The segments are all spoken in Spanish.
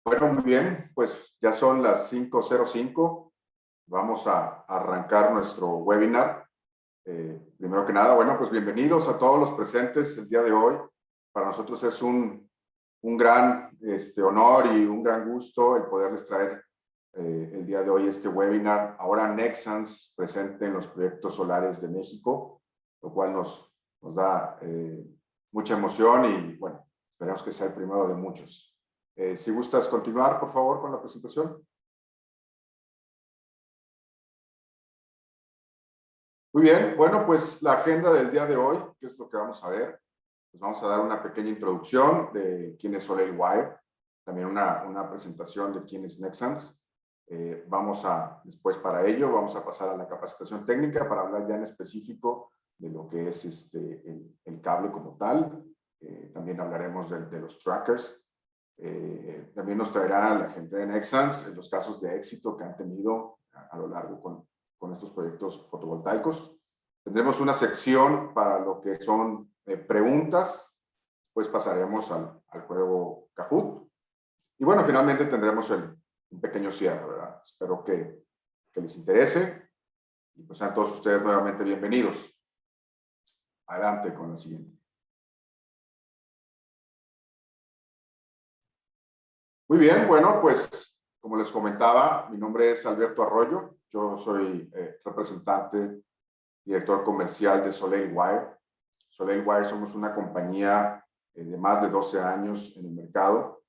Bueno, muy bien, pues ya son las 5:05. Vamos a arrancar nuestro webinar. Primero que nada, bueno, pues bienvenidos a todos los presentes el día de hoy. Para nosotros es un gran honor y un gran gusto el poderles traer el día de hoy este webinar. Ahora Nexans presente en los proyectos solares de México, lo cual nos da mucha emoción y bueno, esperemos que sea el primero de muchos. Si gustas continuar, por favor, con la presentación. Muy bien, bueno, pues la agenda del día de hoy, ¿qué es lo que vamos a ver? Pues vamos a dar una pequeña introducción de quién es SoleilWire, también una presentación de quién es Nexans. Después para ello, vamos a pasar a la capacitación técnica para hablar ya en específico de lo que es el cable como tal. También hablaremos de los trackers. También nos traerá la gente de Nexans los casos de éxito que han tenido a lo largo con estos proyectos fotovoltaicos. Tendremos una sección para lo que son preguntas, pues pasaremos al juego Kahoot. Y bueno, finalmente tendremos un pequeño cierre, ¿verdad? Espero que les interese y pues sean todos ustedes nuevamente bienvenidos. Adelante con la siguiente. Muy bien, bueno, pues como les comentaba, mi nombre es Alberto Arroyo. Yo soy representante, director comercial de SoleilWire. SoleilWire somos una compañía de más de 12 años en el mercado.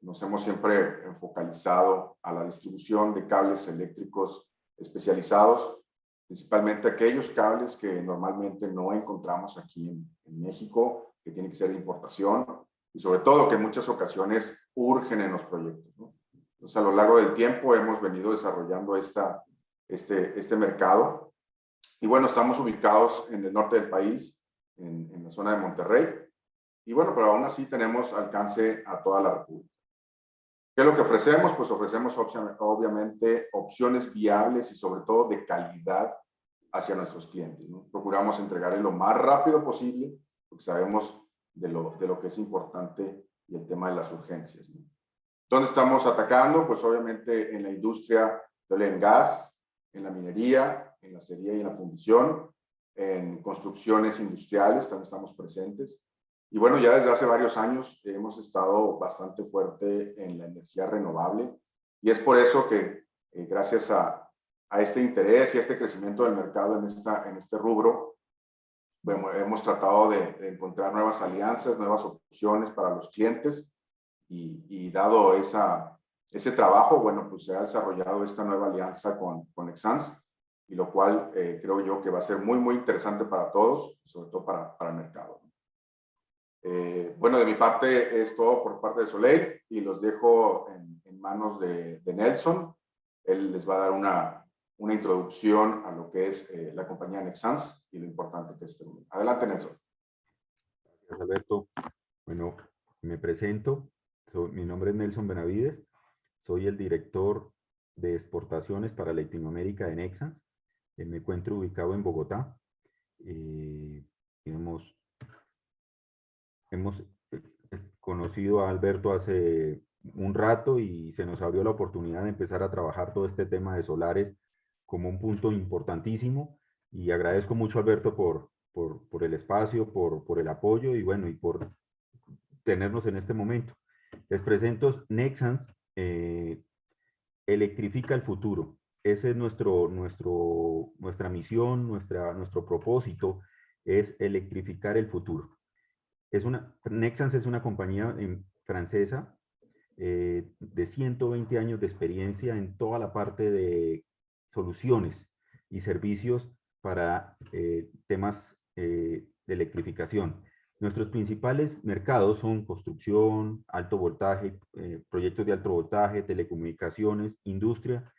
Nos hemos siempre focalizado a la distribución de cables eléctricos especializados, principalmente aquellos cables que normalmente no encontramos aquí en México, que tienen que ser de importación, y sobre todo que en muchas ocasiones urgen en los proyectos, ¿no? Entonces, a lo largo del tiempo hemos venido desarrollando este mercado. Y bueno, estamos ubicados en el norte del país, en la zona de Monterrey. Y bueno, pero aún así tenemos alcance a toda la República. ¿Qué es lo que ofrecemos? Pues ofrecemos obviamente opciones viables y sobre todo de calidad hacia nuestros clientes, ¿no? Procuramos entregarles lo más rápido posible, porque sabemos de lo que es importante y el tema de las urgencias, ¿no? ¿Dónde estamos atacando? Pues obviamente en la industria de oil and gas, en la minería, en la acería y en la fundición, en construcciones industriales, también estamos presentes. Y bueno, ya desde hace varios años hemos estado bastante fuerte en la energía renovable y es por eso que gracias a este interés y a este crecimiento del mercado en este rubro, bueno, hemos tratado de encontrar nuevas alianzas, nuevas opciones para los clientes y dado ese trabajo, bueno, pues se ha desarrollado esta nueva alianza con Nexans, y lo cual creo yo que va a ser muy, muy interesante para todos, sobre todo para el mercado. Bueno, de mi parte es todo por parte de Soleil y los dejo en manos de Nelson. Él les va a dar una introducción a lo que es la compañía Nexans y lo importante que es este mundo. Adelante, Nelson. Gracias, Alberto. Bueno, me presento. Mi nombre es Nelson Benavides. Soy el director de exportaciones para Latinoamérica de Nexans. Me encuentro ubicado en Bogotá. Hemos conocido a Alberto hace un rato y se nos abrió la oportunidad de empezar a trabajar todo este tema de solares como un punto importantísimo, y agradezco mucho a Alberto por el espacio, por el apoyo y bueno, y por tenernos en este momento. Les presento Nexans, electrifica el futuro. Ese es nuestra misión, nuestro propósito es electrificar el futuro. Nexans es una compañía francesa de 120 años de experiencia en toda la parte de soluciones y servicios para temas de electrificación. Nuestros principales mercados son construcción, alto voltaje, proyectos de alto voltaje, telecomunicaciones, industria.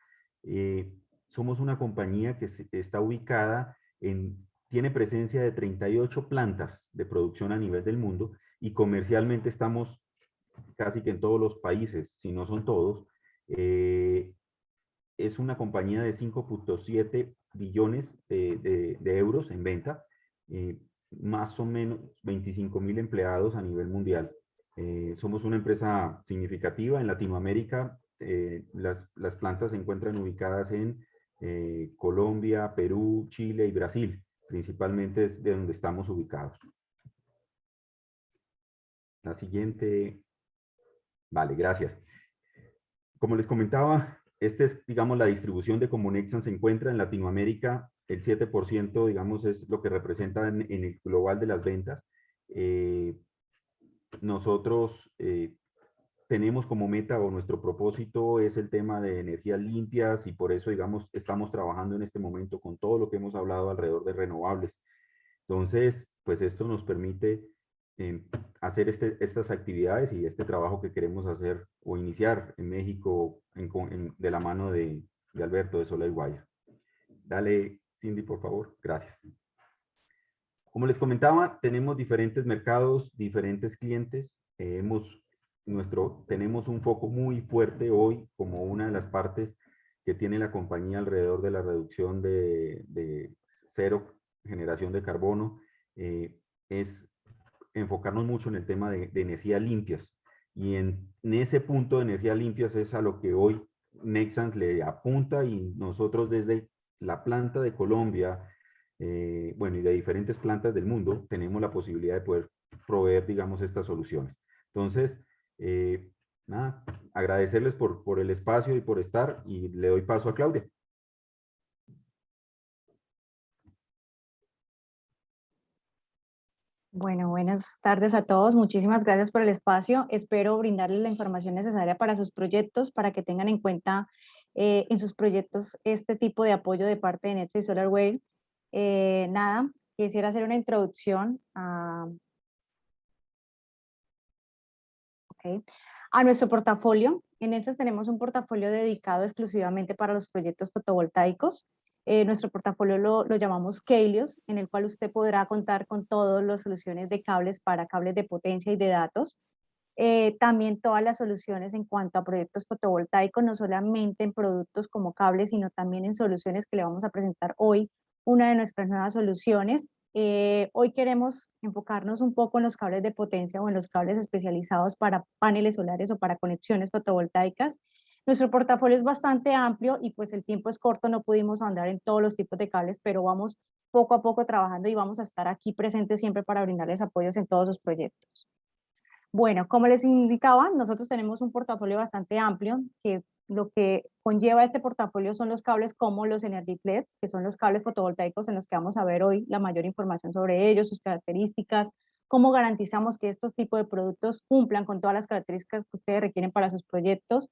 Somos una compañía que está ubicada tiene presencia de 38 plantas de producción a nivel del mundo y comercialmente estamos casi que en todos los países, si no son todos. Es una compañía de 5.7 billones de euros en venta, más o menos 25.000 empleados a nivel mundial. Somos una empresa significativa en Latinoamérica. Las plantas se encuentran ubicadas en Colombia, Perú, Chile y Brasil. Principalmente es de donde estamos ubicados. La siguiente. Vale, gracias. Como les comentaba, esta es, digamos, la distribución de cómo Nexans se encuentra en Latinoamérica. El 7%, digamos, es lo que representa en el global de las ventas. Nosotros tenemos como meta o nuestro propósito es el tema de energías limpias y por eso, digamos, estamos trabajando en este momento con todo lo que hemos hablado alrededor de renovables. Entonces, pues esto nos permite hacer estas actividades y este trabajo que queremos hacer o iniciar en México de la mano de Alberto de Solar Wire. Dale, Cindy, por favor. Gracias. Como les comentaba, tenemos diferentes mercados, diferentes clientes. Tenemos un foco muy fuerte hoy como una de las partes que tiene la compañía alrededor de la reducción de cero generación de carbono. Es enfocarnos mucho en el tema de energías limpias. Y en ese punto de energías limpias es a lo que hoy Nexans le apunta y nosotros desde la planta de Colombia, bueno, y de diferentes plantas del mundo, tenemos la posibilidad de poder proveer, digamos, estas soluciones. Entonces, nada, agradecerles por el espacio y por estar, y le doy paso a Claudia. Bueno, buenas tardes a todos. Muchísimas gracias por el espacio. Espero brindarles la información necesaria para sus proyectos, para que tengan en cuenta en sus proyectos este tipo de apoyo de parte de Nexans y SolarWire. Nada, quisiera hacer una introducción a nuestro portafolio. En Nexans tenemos un portafolio dedicado exclusivamente para los proyectos fotovoltaicos. Nuestro portafolio lo llamamos Kelios, en el cual usted podrá contar con todas las soluciones de cables para cables de potencia y de datos. También todas las soluciones en cuanto a proyectos fotovoltaicos, no solamente en productos como cables, sino también en soluciones que le vamos a presentar hoy, una de nuestras nuevas soluciones. Hoy queremos enfocarnos un poco en los cables de potencia o en los cables especializados para paneles solares o para conexiones fotovoltaicas. Nuestro portafolio es bastante amplio y pues el tiempo es corto, no pudimos andar en todos los tipos de cables, pero vamos poco a poco trabajando y vamos a estar aquí presentes siempre para brindarles apoyos en todos sus proyectos. Bueno, como les indicaba, nosotros tenemos un portafolio bastante amplio, que lo que conlleva este portafolio son los cables como los Energy Flex, que son los cables fotovoltaicos en los que vamos a ver hoy la mayor información sobre ellos, sus características, cómo garantizamos que estos tipos de productos cumplan con todas las características que ustedes requieren para sus proyectos.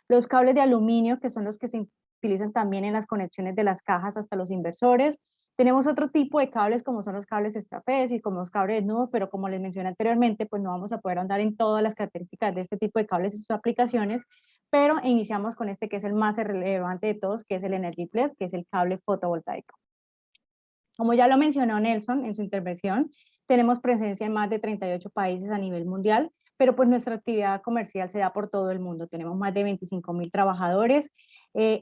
Los cables de aluminio, que son los que se utilizan también en las conexiones de las cajas hasta los inversores. Tenemos otro tipo de cables como son los cables extrafés y como los cables desnudos, pero como les mencioné anteriormente, pues no vamos a poder andar en todas las características de este tipo de cables y sus aplicaciones, pero iniciamos con este que es el más relevante de todos, que es el Energy Flex, que es el cable fotovoltaico. Como ya lo mencionó Nelson en su intervención, tenemos presencia en más de 38 países a nivel mundial, pero pues nuestra actividad comercial se da por todo el mundo. Tenemos más de 25,000 trabajadores.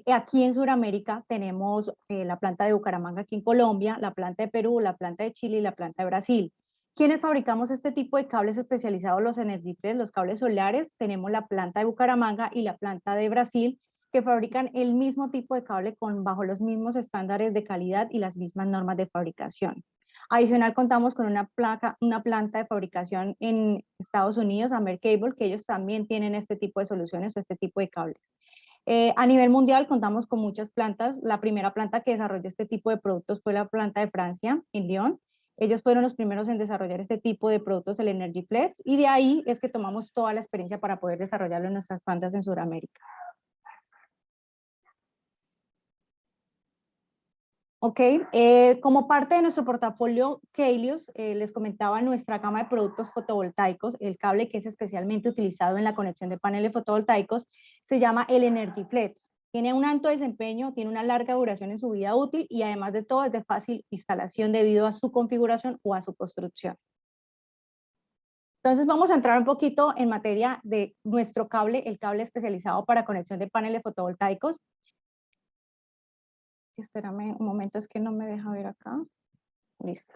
Aquí en Sudamérica tenemos la planta de Bucaramanga aquí en Colombia, la planta de Perú, la planta de Chile y la planta de Brasil. ¿Quiénes fabricamos este tipo de cables especializados, los Energy Flex, los cables solares? Tenemos la planta de Bucaramanga y la planta de Brasil, que fabrican el mismo tipo de cable bajo los mismos estándares de calidad y las mismas normas de fabricación. Adicional, contamos con una planta de fabricación en Estados Unidos, Amer Cable, que ellos también tienen este tipo de soluciones o este tipo de cables. A nivel mundial contamos con muchas plantas. La primera planta que desarrolló este tipo de productos fue la planta de Francia, en Lyon. Ellos fueron los primeros en desarrollar este tipo de productos, el Energy Flex, y de ahí es que tomamos toda la experiencia para poder desarrollarlo en nuestras plantas en Sudamérica. Ok, como parte de nuestro portafolio Kelios, les comentaba nuestra gama de productos fotovoltaicos, el cable que es especialmente utilizado en la conexión de paneles fotovoltaicos se llama el Energy Flex. Tiene un alto desempeño, tiene una larga duración en su vida útil y además de todo es de fácil instalación debido a su configuración o a su construcción. Entonces vamos a entrar un poquito en materia de nuestro cable, el cable especializado para conexión de paneles fotovoltaicos. Espérame un momento, es que no me deja ver acá. Listo.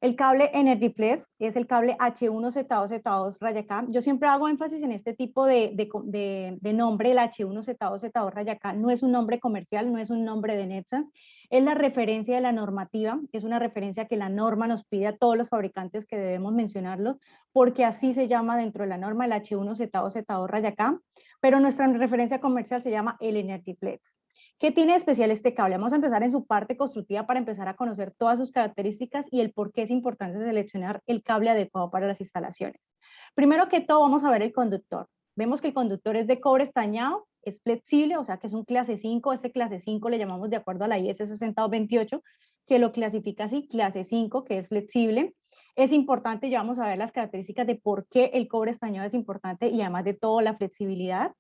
El cable Energy Flex es el cable H1Z2Z2 raya K. Yo siempre hago énfasis en este tipo de nombre, el H1Z2Z2 raya K. No es un nombre comercial, no es un nombre de Nexans, es la referencia de la normativa, es una referencia que la norma nos pide a todos los fabricantes que debemos mencionarlo, porque así se llama dentro de la norma el H1Z2Z2 raya K, pero nuestra referencia comercial se llama el Energy Flex. ¿Qué tiene de especial este cable? Vamos a empezar en su parte constructiva para empezar a conocer todas sus características y el por qué es importante seleccionar el cable adecuado para las instalaciones. Primero que todo, vamos a ver el conductor. Vemos que el conductor es de cobre estañado, es flexible, o sea que es un clase 5. Ese clase 5 le llamamos de acuerdo a la IS 60228, que lo clasifica así, clase 5, que es flexible. Es importante, ya vamos a ver las características de por qué el cobre estañado es importante y además de todo la flexibilidad.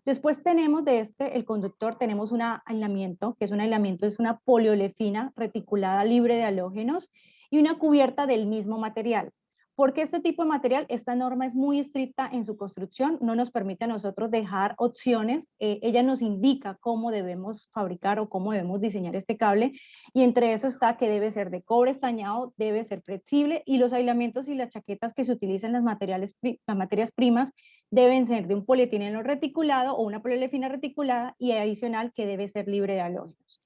Después tenemos el conductor, tenemos un aislamiento, que es un aislamiento, es una poliolefina reticulada libre de halógenos y una cubierta del mismo material. ¿Por qué este tipo de material? Esta norma es muy estricta en su construcción, no nos permite a nosotros dejar opciones, ella nos indica cómo debemos fabricar o cómo debemos diseñar este cable, y entre eso está que debe ser de cobre estañado, debe ser flexible, y los aislamientos y las chaquetas que se utilizan en las materias primas deben ser de un polietileno reticulado o una poliolefina reticulada, y adicional que debe ser libre de halógenos.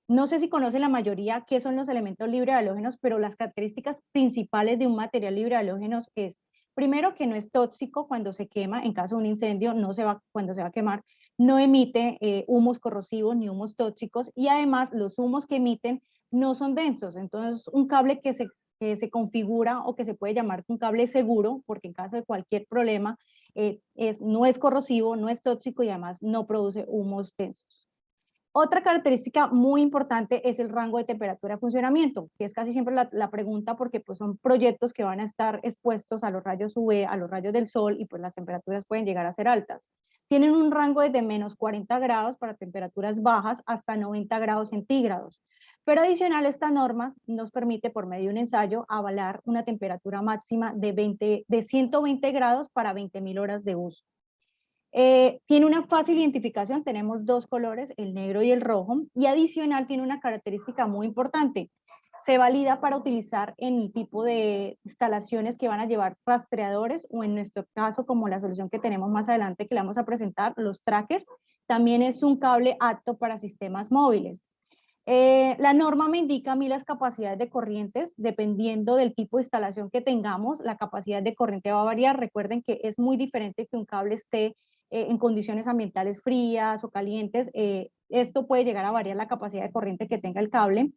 No sé si conocen la mayoría qué son los elementos libres de halógenos, pero las características principales de un material libre de halógenos es, primero, que no es tóxico cuando se quema, en caso de un incendio, cuando se va a quemar, no emite humos corrosivos ni humos tóxicos, y además los humos que emiten no son densos. Entonces, un cable que se configura o que se puede llamar un cable seguro, porque en caso de cualquier problema no es corrosivo, no es tóxico y además no produce humos densos. Otra característica muy importante es el rango de temperatura de funcionamiento, que es casi siempre la pregunta, porque pues son proyectos que van a estar expuestos a los rayos UV, a los rayos del sol, y pues las temperaturas pueden llegar a ser altas. Tienen un rango desde menos 40 grados para temperaturas bajas hasta 90 grados centígrados. Pero adicional, esta norma nos permite, por medio de un ensayo, avalar una temperatura máxima de 120 grados para 20.000 horas de uso. Tiene una fácil identificación, tenemos dos colores, el negro y el rojo, y adicional tiene una característica muy importante. Se valida para utilizar en el tipo de instalaciones que van a llevar rastreadores, o en nuestro caso, como la solución que tenemos más adelante que le vamos a presentar, los trackers. También es un cable apto para sistemas móviles. La norma me indica a mí las capacidades de corrientes, dependiendo del tipo de instalación que tengamos, la capacidad de corriente va a variar. Recuerden que es muy diferente que un cable esté en condiciones ambientales frías o calientes. Esto puede llegar a variar la capacidad de corriente que tenga el cable.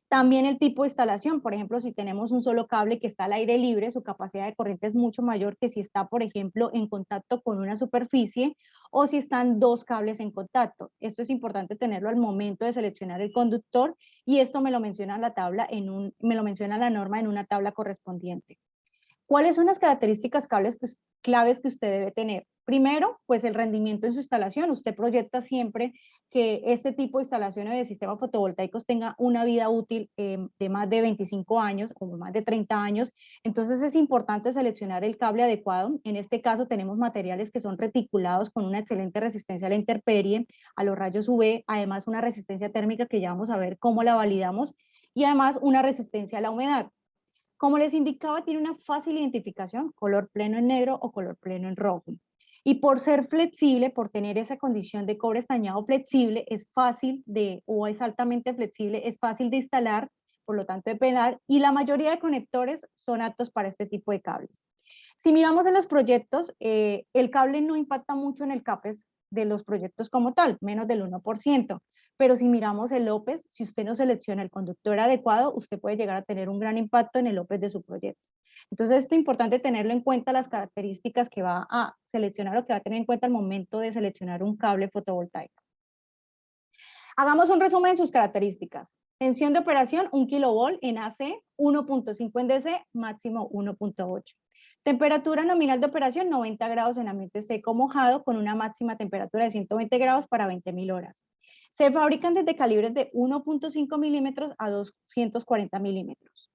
También el tipo de instalación, por ejemplo, si tenemos un solo cable que está al aire libre, su capacidad de corriente es mucho mayor que si está, por ejemplo, en contacto con una superficie, o si están dos cables en contacto. Esto es importante tenerlo al momento de seleccionar el conductor, y esto me lo menciona me lo menciona la norma en una tabla correspondiente. ¿Cuáles son las características claves que usted debe tener? Primero, pues el rendimiento en su instalación. Usted proyecta siempre que este tipo de instalaciones de sistemas fotovoltaicos tenga una vida útil de más de 25 años o más de 30 años. Entonces es importante seleccionar el cable adecuado. En este caso tenemos materiales que son reticulados con una excelente resistencia a la intemperie, a los rayos UV, además una resistencia térmica que ya vamos a ver cómo la validamos, y además una resistencia a la humedad. Como les indicaba, tiene una fácil identificación, color pleno en negro o color pleno en rojo. Y por ser flexible, por tener esa condición de cobre estañado flexible, o es altamente flexible, es fácil de instalar, por lo tanto de pelar, y la mayoría de conectores son aptos para este tipo de cables. Si miramos en los proyectos, el cable no impacta mucho en el CAPEX de los proyectos como tal, menos del 1%. Pero si miramos el OPEX, si usted no selecciona el conductor adecuado, usted puede llegar a tener un gran impacto en el OPEX de su proyecto. Entonces, esto es importante tenerlo en cuenta, las características que va a seleccionar o que va a tener en cuenta al momento de seleccionar un cable fotovoltaico. Hagamos un resumen de sus características. Tensión de operación, 1 kV en AC, 1.5 en DC, máximo 1.8. Temperatura nominal de operación, 90 grados en ambiente seco mojado, con una máxima temperatura de 120 grados para 20.000 horas. Se fabrican desde calibres de 1.5 milímetros a 240 milímetros.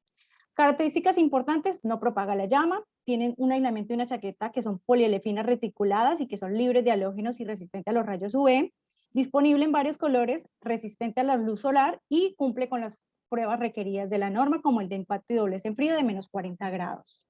Características importantes: no propaga la llama, tienen un aislamiento y una chaqueta que son polielefinas reticuladas y que son libres de halógenos y resistentes a los rayos UV, disponible en varios colores, resistente a la luz solar y cumple con las pruebas requeridas de la norma, como el de impacto y doblez en frío de menos 40 grados.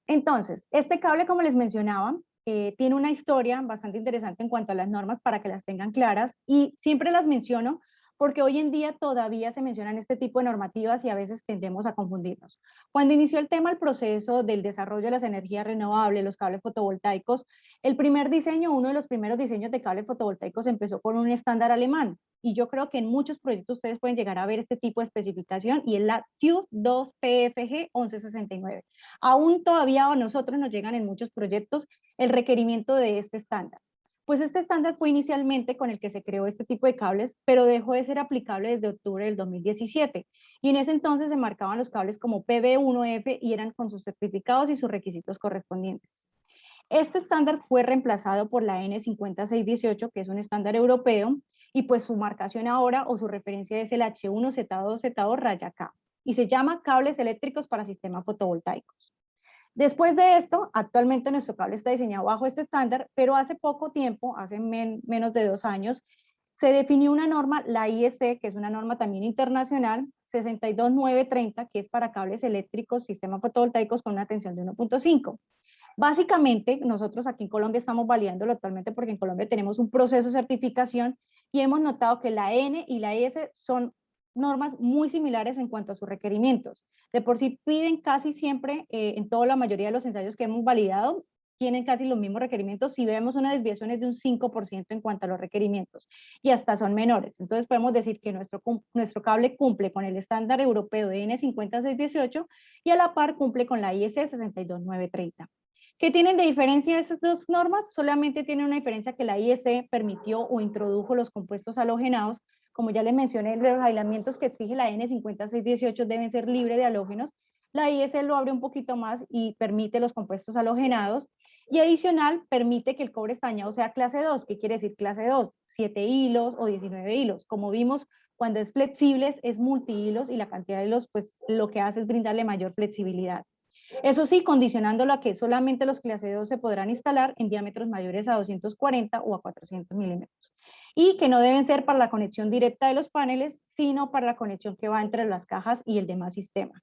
Entonces, este cable, como les mencionaba, tiene una historia bastante interesante en cuanto a las normas para que las tengan claras, y siempre las menciono porque hoy en día todavía se mencionan este tipo de normativas y a veces tendemos a confundirnos. Cuando inició el proceso del desarrollo de las energías renovables, los cables fotovoltaicos, el primer diseño, uno de los primeros diseños de cables fotovoltaicos empezó con un estándar alemán, y yo creo que en muchos proyectos ustedes pueden llegar a ver este tipo de especificación, y es la Q2PFG 1169. Aún todavía a nosotros nos llegan en muchos proyectos el requerimiento de este estándar. Pues este estándar fue inicialmente con el que se creó este tipo de cables, pero dejó de ser aplicable desde octubre del 2017. Y en ese entonces se marcaban los cables como PB1F y eran con sus certificados y sus requisitos correspondientes. Este estándar fue reemplazado por la N5618, que es un estándar europeo, y pues su marcación ahora o su referencia es el H1Z2Z2-K, y se llama cables eléctricos para sistemas fotovoltaicos. Después de esto, actualmente nuestro cable está diseñado bajo este estándar, pero hace poco tiempo, hace menos de 2 años, se definió una norma, la IEC, que es una norma también internacional, 62930, que es para cables eléctricos, sistemas fotovoltaicos con una tensión de 1.5. Básicamente, nosotros aquí en Colombia estamos validándolo actualmente porque en Colombia tenemos un proceso de certificación y hemos notado que la N y la IS son normas muy similares en cuanto a sus requerimientos. De por sí piden casi siempre, en toda la mayoría de los ensayos que hemos validado, tienen casi los mismos requerimientos. Si vemos una desviación es de un 5% en cuanto a los requerimientos y hasta son menores. Entonces podemos decir que nuestro cable cumple con el estándar europeo de N5618 y a la par cumple con la IEC 62930. ¿Qué tienen de diferencia esas dos normas? Solamente tienen una diferencia, que la IEC permitió o introdujo los compuestos halogenados. Como ya les mencioné, los aislamientos que exige la N5618 deben ser libres de halógenos. La IEC lo abre un poquito más y permite los compuestos halogenados. Y adicional, permite que el cobre estañado sea clase 2. ¿Qué quiere decir clase 2? 7 hilos o 19 hilos. Como vimos, cuando es flexible es multihilos, y la cantidad de hilos, pues lo que hace es brindarle mayor flexibilidad. Eso sí, condicionándolo a que solamente los clase 2 se podrán instalar en diámetros mayores a 240 o a 400 milímetros. Y que no deben ser para la conexión directa de los paneles, sino para la conexión que va entre las cajas y el demás sistema.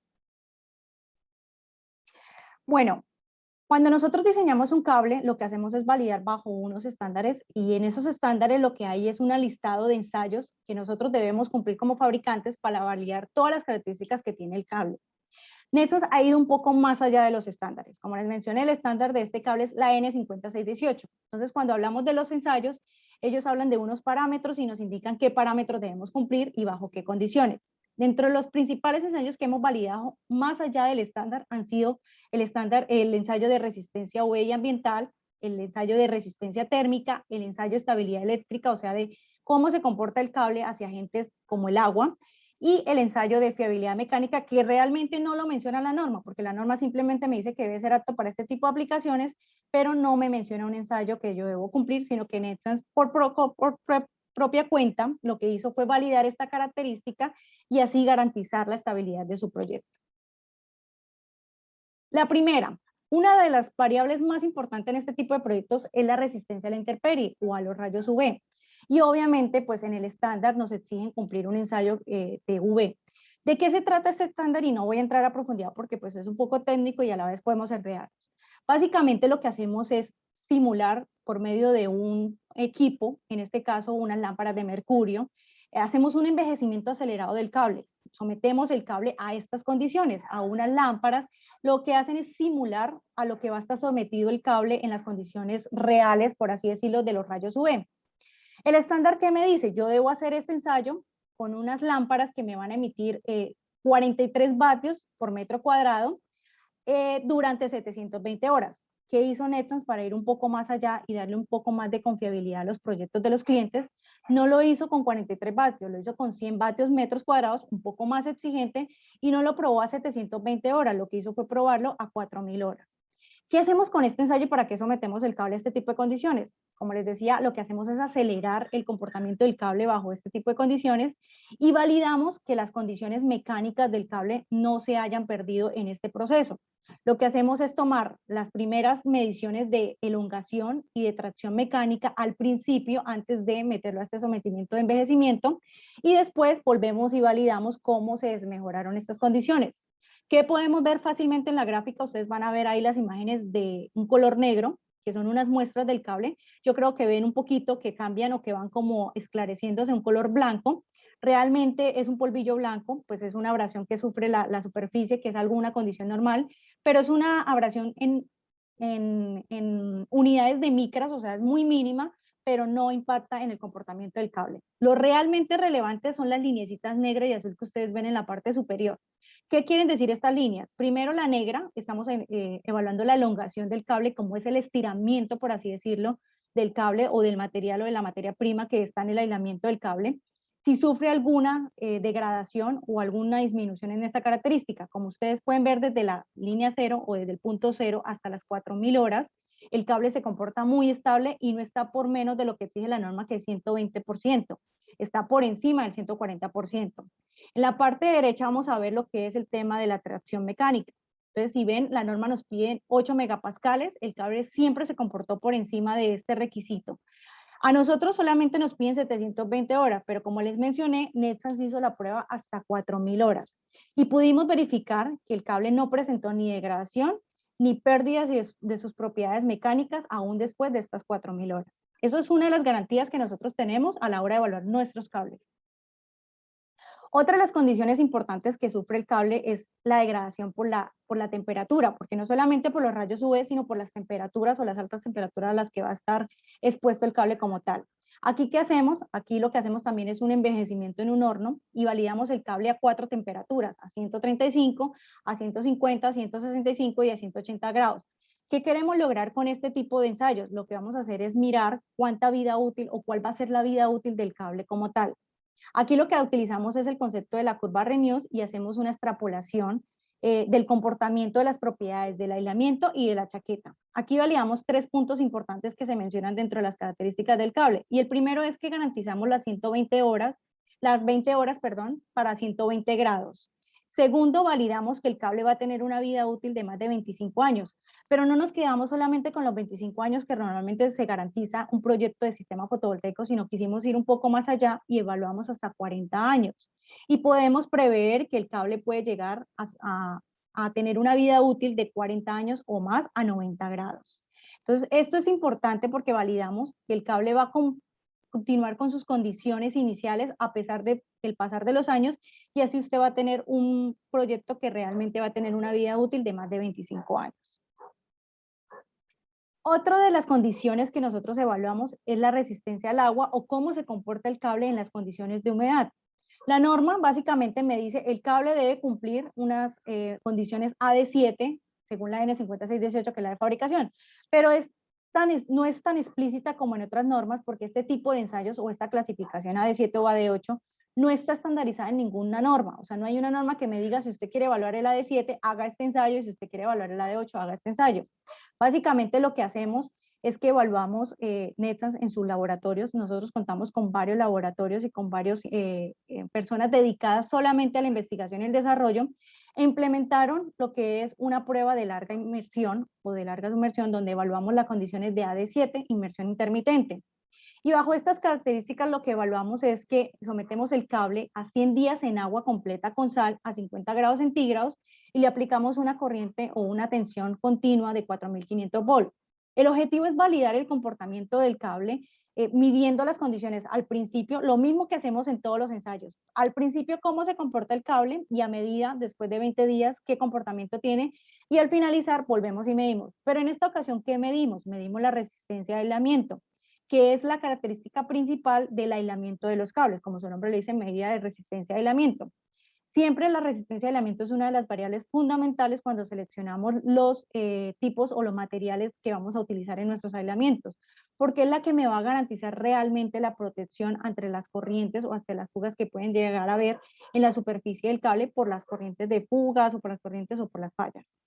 Bueno, cuando nosotros diseñamos un cable, lo que hacemos es validar bajo unos estándares, y en esos estándares lo que hay es un listado de ensayos que nosotros debemos cumplir como fabricantes para validar todas las características que tiene el cable. Nexans ha ido un poco más allá de los estándares. Como les mencioné, el estándar de este cable es la N5618. Entonces, cuando hablamos de los ensayos, ellos hablan de unos parámetros y nos indican qué parámetros debemos cumplir y bajo qué condiciones. Dentro de los principales ensayos que hemos validado más allá del estándar han sido el ensayo de resistencia UV y ambiental, el ensayo de resistencia térmica, el ensayo de estabilidad eléctrica, o sea, de cómo se comporta el cable hacia agentes como el agua, y el ensayo de fiabilidad mecánica, que realmente no lo menciona la norma, porque la norma simplemente me dice que debe ser apto para este tipo de aplicaciones, pero no me menciona un ensayo que yo debo cumplir, sino que Nexans por propia cuenta lo que hizo fue validar esta característica y así garantizar la estabilidad de su proyecto. La primera, una de las variables más importantes en este tipo de proyectos es la resistencia a la intemperie o a los rayos UV. Y obviamente, pues en el estándar nos exigen cumplir un ensayo de UV. ¿De qué se trata este estándar? Y no voy a entrar a profundidad porque pues es un poco técnico y a la vez podemos enredarnos. Básicamente lo que hacemos es simular por medio de un equipo, en este caso unas lámparas de mercurio, hacemos un envejecimiento acelerado del cable. Sometemos el cable a estas condiciones, a unas lámparas. Lo que hacen es simular a lo que va a estar sometido el cable en las condiciones reales, por así decirlo, de los rayos UV. El estándar, ¿qué me dice? Yo debo hacer este ensayo con unas lámparas que me van a emitir 43 vatios por metro cuadrado durante 720 horas. ¿Qué hizo Nexans para ir un poco más allá y darle un poco más de confiabilidad a los proyectos de los clientes? No lo hizo con 43 vatios, lo hizo con 100 vatios metros cuadrados, un poco más exigente, y no lo probó a 720 horas, lo que hizo fue probarlo a 4000 horas. ¿Qué hacemos con este ensayo y para qué sometemos el cable a este tipo de condiciones? Como les decía, lo que hacemos es acelerar el comportamiento del cable bajo este tipo de condiciones y validamos que las condiciones mecánicas del cable no se hayan perdido en este proceso. Lo que hacemos es tomar las primeras mediciones de elongación y de tracción mecánica al principio, antes de meterlo a este sometimiento de envejecimiento, y después volvemos y validamos cómo se desmejoraron estas condiciones. ¿Qué podemos ver fácilmente en la gráfica? Ustedes van a ver ahí las imágenes de un color negro, que son unas muestras del cable. Yo creo que ven un poquito que cambian o que van como esclareciéndose un color blanco. Realmente es un polvillo blanco, pues es una abrasión que sufre la superficie, que es alguna condición normal, pero es una abrasión en unidades de micras, o sea, es muy mínima, pero no impacta en el comportamiento del cable. Lo realmente relevante son las lineecitas negra y azul que ustedes ven en la parte superior. ¿Qué quieren decir estas líneas? Primero, la negra, estamos evaluando la elongación del cable, como es el estiramiento, por así decirlo, del cable o del material o de la materia prima que está en el aislamiento del cable. Si sufre alguna degradación o alguna disminución en esta característica, como ustedes pueden ver desde la línea 0 o desde el punto 0 hasta las 4000 horas, el cable se comporta muy estable y no está por menos de lo que exige la norma, que es 120%. Está por encima del 140%. En la parte derecha vamos a ver lo que es el tema de la tracción mecánica. Entonces, si ven, la norma nos pide 8 megapascales, el cable siempre se comportó por encima de este requisito. A nosotros solamente nos piden 720 horas, pero como les mencioné, Nexans hizo la prueba hasta 4000 horas y pudimos verificar que el cable no presentó ni degradación ni pérdidas de sus propiedades mecánicas aún después de estas 4000 horas. Eso es una de las garantías que nosotros tenemos a la hora de evaluar nuestros cables. Otra de las condiciones importantes que sufre el cable es la degradación por la temperatura, porque no solamente por los rayos UV, sino por las temperaturas o las altas temperaturas a las que va a estar expuesto el cable como tal. Aquí, ¿qué hacemos? Aquí lo que hacemos también es un envejecimiento en un horno y validamos el cable a 4 temperaturas, a 135, a 150, a 165 y a 180 grados. ¿Qué queremos lograr con este tipo de ensayos? Lo que vamos a hacer es mirar cuánta vida útil o cuál va a ser la vida útil del cable como tal. Aquí lo que utilizamos es el concepto de la curva Renews y hacemos una extrapolación del comportamiento de las propiedades del aislamiento y de la chaqueta. Aquí validamos 3 puntos importantes que se mencionan dentro de las características del cable. Y el primero es que garantizamos las 20 horas, perdón, para 120 grados. Segundo, validamos que el cable va a tener una vida útil de más de 25 años. Pero no nos quedamos solamente con los 25 años que normalmente se garantiza un proyecto de sistema fotovoltaico, sino quisimos ir un poco más allá y evaluamos hasta 40 años. Y podemos prever que el cable puede llegar a tener una vida útil de 40 años o más a 90 grados. Entonces, esto es importante porque validamos que el cable va a continuar con sus condiciones iniciales a pesar del pasar de los años, y así usted va a tener un proyecto que realmente va a tener una vida útil de más de 25 años. Otra de las condiciones que nosotros evaluamos es la resistencia al agua o cómo se comporta el cable en las condiciones de humedad. La norma básicamente me dice el cable debe cumplir unas condiciones AD7, según la N5618, que es la de fabricación, pero no es tan explícita como en otras normas, porque este tipo de ensayos o esta clasificación AD7 o AD8 no está estandarizada en ninguna norma. O sea, no hay una norma que me diga si usted quiere evaluar el AD7, haga este ensayo, y si usted quiere evaluar el AD8, haga este ensayo. Básicamente lo que hacemos es que evaluamos Nexans en sus laboratorios. Nosotros contamos con varios laboratorios y con varias personas dedicadas solamente a la investigación y el desarrollo, e implementaron lo que es una prueba de larga inmersión o de larga sumersión, donde evaluamos las condiciones de AD7, inmersión intermitente. Y bajo estas características lo que evaluamos es que sometemos el cable a 100 días en agua completa con sal a 50 grados centígrados y le aplicamos una corriente o una tensión continua de 4500 volts. El objetivo es validar el comportamiento del cable midiendo las condiciones al principio, lo mismo que hacemos en todos los ensayos. Al principio cómo se comporta el cable y a medida, después de 20 días, qué comportamiento tiene, y al finalizar volvemos y medimos. Pero en esta ocasión, ¿qué medimos? Medimos la resistencia de aislamiento, que es la característica principal del aislamiento de los cables, como su nombre le dice, medida de resistencia de aislamiento. Siempre la resistencia de aislamiento es una de las variables fundamentales cuando seleccionamos los tipos o los materiales que vamos a utilizar en nuestros aislamientos, porque es la que me va a garantizar realmente la protección ante las corrientes o ante las fugas que pueden llegar a haber en la superficie del cable por las corrientes de fugas o por las corrientes o por las fallas.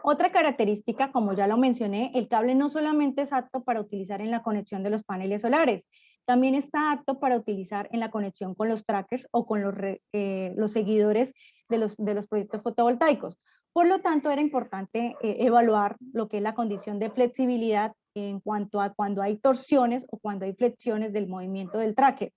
Otra característica, como ya lo mencioné, el cable no solamente es apto para utilizar en la conexión de los paneles solares, también está apto para utilizar en la conexión con los trackers o con los seguidores de los proyectos fotovoltaicos. Por lo tanto, era importante evaluar lo que es la condición de flexibilidad en cuanto a cuando hay torsiones o cuando hay flexiones del movimiento del tracker.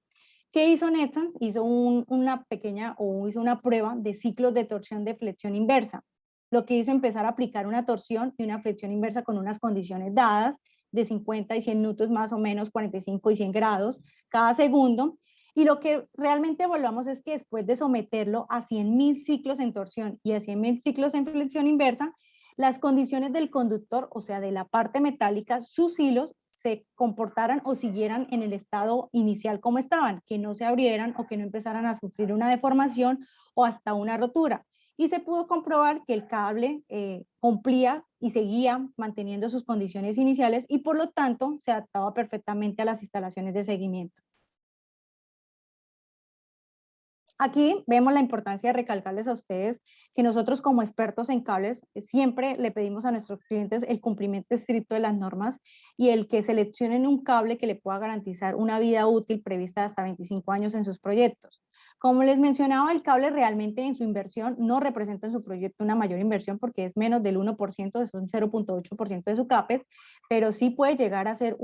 ¿Qué hizo Nexans? Hizo una prueba de ciclos de torsión de flexión inversa. Lo que hizo empezar a aplicar una torsión y una flexión inversa con unas condiciones dadas de 50 y 100 newtons más o menos, 45 y 100 grados cada segundo. Y lo que realmente evaluamos es que después de someterlo a 100.000 ciclos en torsión y a 100.000 ciclos en flexión inversa, las condiciones del conductor, o sea, de la parte metálica, sus hilos, se comportaran o siguieran en el estado inicial como estaban, que no se abrieran o que no empezaran a sufrir una deformación o hasta una rotura. Y se pudo comprobar que el cable cumplía y seguía manteniendo sus condiciones iniciales y por lo tanto se adaptaba perfectamente a las instalaciones de seguimiento. Aquí vemos la importancia de recalcarles a ustedes que nosotros como expertos en cables siempre le pedimos a nuestros clientes el cumplimiento estricto de las normas y el que seleccionen un cable que le pueda garantizar una vida útil prevista hasta 25 años en sus proyectos. Como les mencionaba, el cable realmente en su inversión no representa en su proyecto una mayor inversión porque es menos del 1%, es un 0.8% de su CAPEX, pero sí puede llegar a ser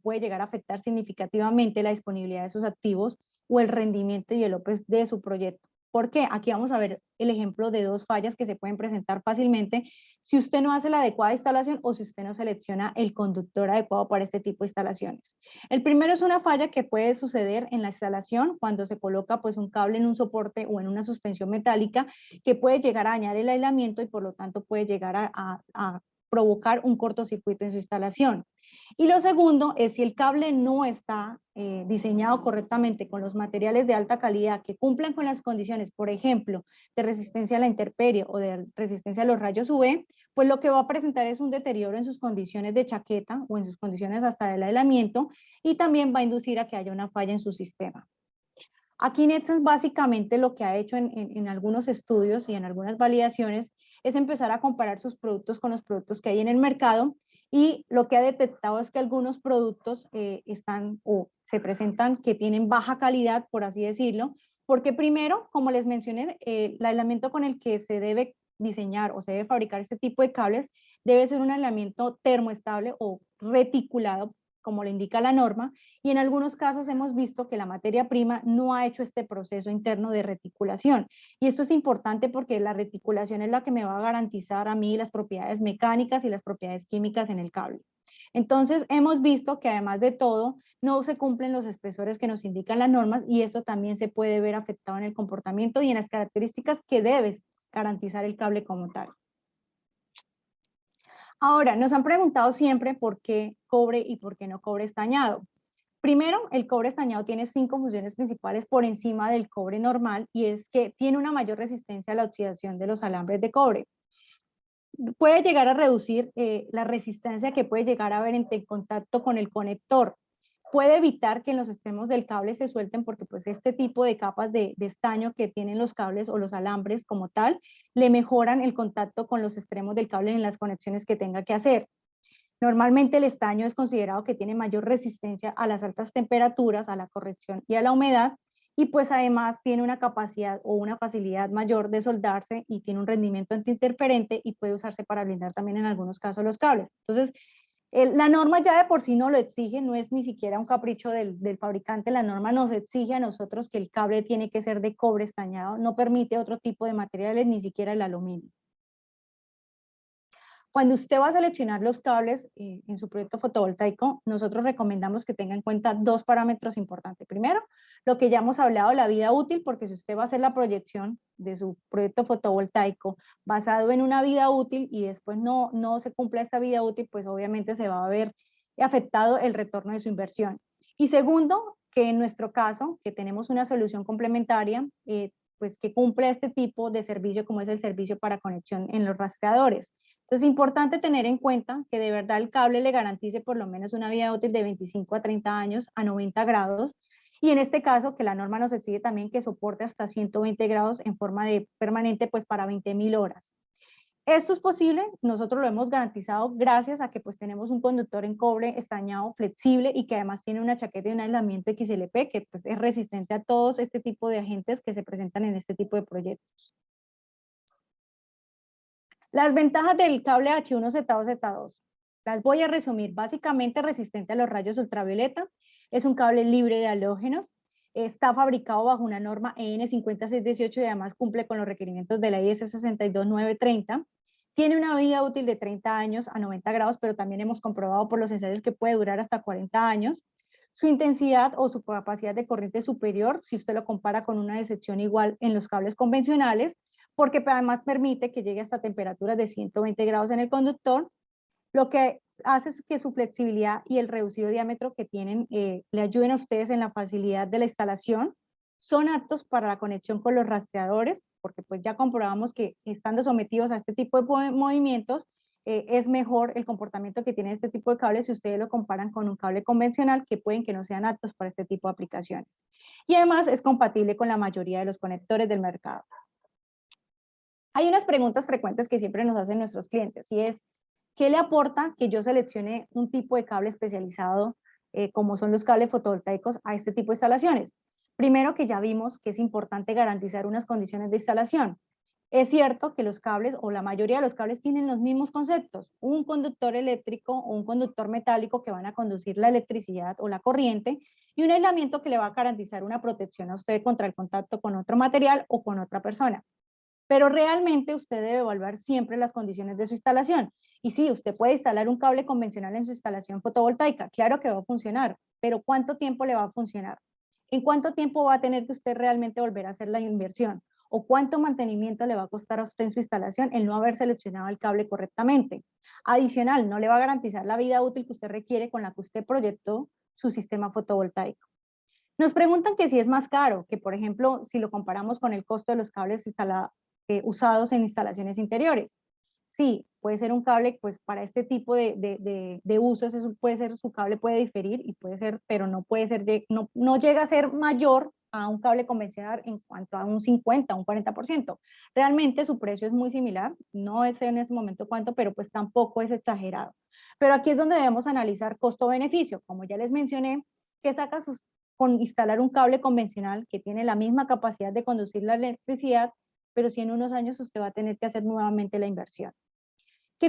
puede llegar a afectar significativamente la disponibilidad de sus activos o el rendimiento y el OPEX de su proyecto. ¿Por qué? Aquí vamos a ver el ejemplo de dos fallas que se pueden presentar fácilmente si usted no hace la adecuada instalación o si usted no selecciona el conductor adecuado para este tipo de instalaciones. El primero es una falla que puede suceder en la instalación cuando se coloca pues un cable en un soporte o en una suspensión metálica que puede llegar a dañar el aislamiento y por lo tanto puede llegar a provocar un cortocircuito en su instalación. Y lo segundo es si el cable no está diseñado correctamente con los materiales de alta calidad que cumplan con las condiciones, por ejemplo, de resistencia a la intemperie o de resistencia a los rayos UV, pues lo que va a presentar es un deterioro en sus condiciones de chaqueta o en sus condiciones hasta del aislamiento y también va a inducir a que haya una falla en su sistema. Aquí Nexans básicamente lo que ha hecho en algunos estudios y en algunas validaciones es empezar a comparar sus productos con los productos que hay en el mercado y lo que ha detectado es que algunos productos están o se presentan que tienen baja calidad, por así decirlo, porque primero, como les mencioné, el aislamiento con el que se debe diseñar o se debe fabricar este tipo de cables debe ser un aislamiento termoestable o reticulado, como lo indica la norma, y en algunos casos hemos visto que la materia prima no ha hecho este proceso interno de reticulación. Y esto es importante porque la reticulación es la que me va a garantizar a mí las propiedades mecánicas y las propiedades químicas en el cable. Entonces, hemos visto que además de todo, no se cumplen los espesores que nos indican las normas y esto también se puede ver afectado en el comportamiento y en las características que debes garantizar el cable como tal. Ahora, nos han preguntado siempre por qué cobre y por qué no cobre estañado. Primero, el cobre estañado tiene 5 funciones principales por encima del cobre normal y es que tiene una mayor resistencia a la oxidación de los alambres de cobre. Puede llegar a reducir la resistencia que puede llegar a haber en contacto con el conector. Puede evitar que en los extremos del cable se suelten porque pues este tipo de capas de estaño que tienen los cables o los alambres como tal, le mejoran el contacto con los extremos del cable en las conexiones que tenga que hacer. Normalmente el estaño es considerado que tiene mayor resistencia a las altas temperaturas, a la corrección y a la humedad, y pues además tiene una capacidad o una facilidad mayor de soldarse y tiene un rendimiento antiinterferente y puede usarse para blindar también en algunos casos los cables. Entonces, la norma ya de por sí no lo exige, no es ni siquiera un capricho del fabricante, la norma nos exige a nosotros que el cable tiene que ser de cobre estañado, no permite otro tipo de materiales, ni siquiera el aluminio. Cuando usted va a seleccionar los cables en su proyecto fotovoltaico, nosotros recomendamos que tenga en cuenta dos parámetros importantes. Primero, lo que ya hemos hablado, la vida útil, porque si usted va a hacer la proyección de su proyecto fotovoltaico basado en una vida útil y después no se cumpla esta vida útil, pues obviamente se va a ver afectado el retorno de su inversión. Y segundo, que en nuestro caso, que tenemos una solución complementaria, pues que cumple este tipo de servicio como es el servicio para conexión en los rastreadores. Entonces es importante tener en cuenta que de verdad el cable le garantice por lo menos una vida útil de 25 a 30 años a 90 grados y en este caso que la norma nos exige también que soporte hasta 120 grados en forma de permanente pues para 20.000 horas. Esto es posible, nosotros lo hemos garantizado gracias a que pues tenemos un conductor en cobre estañado, flexible y que además tiene una chaqueta y un aislamiento XLP que pues es resistente a todos este tipo de agentes que se presentan en este tipo de proyectos. Las ventajas del cable H1Z2Z2. Las voy a resumir. Básicamente resistente a los rayos ultravioleta, es un cable libre de halógenos, está fabricado bajo una norma EN 5618 y además cumple con los requerimientos de la IS 62930. Tiene una vida útil de 30 años a 90 grados, pero también hemos comprobado por los ensayos que puede durar hasta 40 años. Su intensidad o su capacidad de corriente es superior si usted lo compara con una decepción igual en los cables convencionales, porque además permite que llegue hasta temperaturas de 120 grados en el conductor, lo que hace que su flexibilidad y el reducido diámetro que tienen le ayuden a ustedes en la facilidad de la instalación. Son aptos para la conexión con los rastreadores, porque pues ya comprobamos que estando sometidos a este tipo de movimientos, es mejor el comportamiento que tiene este tipo de cables si ustedes lo comparan con un cable convencional que pueden que no sean aptos para este tipo de aplicaciones. Y además es compatible con la mayoría de los conectores del mercado. Hay unas preguntas frecuentes que siempre nos hacen nuestros clientes y es, ¿qué le aporta que yo seleccione un tipo de cable especializado como son los cables fotovoltaicos a este tipo de instalaciones? Primero que ya vimos que es importante garantizar unas condiciones de instalación. Es cierto que los cables o la mayoría de los cables tienen los mismos conceptos, un conductor eléctrico o un conductor metálico que van a conducir la electricidad o la corriente y un aislamiento que le va a garantizar una protección a usted contra el contacto con otro material o con otra persona. Pero realmente usted debe evaluar siempre las condiciones de su instalación. Y sí, usted puede instalar un cable convencional en su instalación fotovoltaica, claro que va a funcionar, pero ¿cuánto tiempo le va a funcionar? ¿En cuánto tiempo va a tener que usted realmente volver a hacer la inversión? ¿O cuánto mantenimiento le va a costar a usted en su instalación el no haber seleccionado el cable correctamente? Adicional, no le va a garantizar la vida útil que usted requiere con la que usted proyectó su sistema fotovoltaico. Nos preguntan que si es más caro, que por ejemplo, si lo comparamos con el costo de los cables usados en instalaciones interiores. Sí, puede ser un cable, pues para este tipo de usos, eso puede ser, su cable puede diferir y puede ser, pero no puede ser, no llega a ser mayor a un cable convencional en cuanto a un 50, un 40%. Realmente su precio es muy similar, no es en ese momento cuánto, pero pues tampoco es exagerado. Pero aquí es donde debemos analizar costo-beneficio. Como ya les mencioné, ¿qué saca con instalar un cable convencional que tiene la misma capacidad de conducir la electricidad, pero si en unos años usted va a tener que hacer nuevamente la inversión?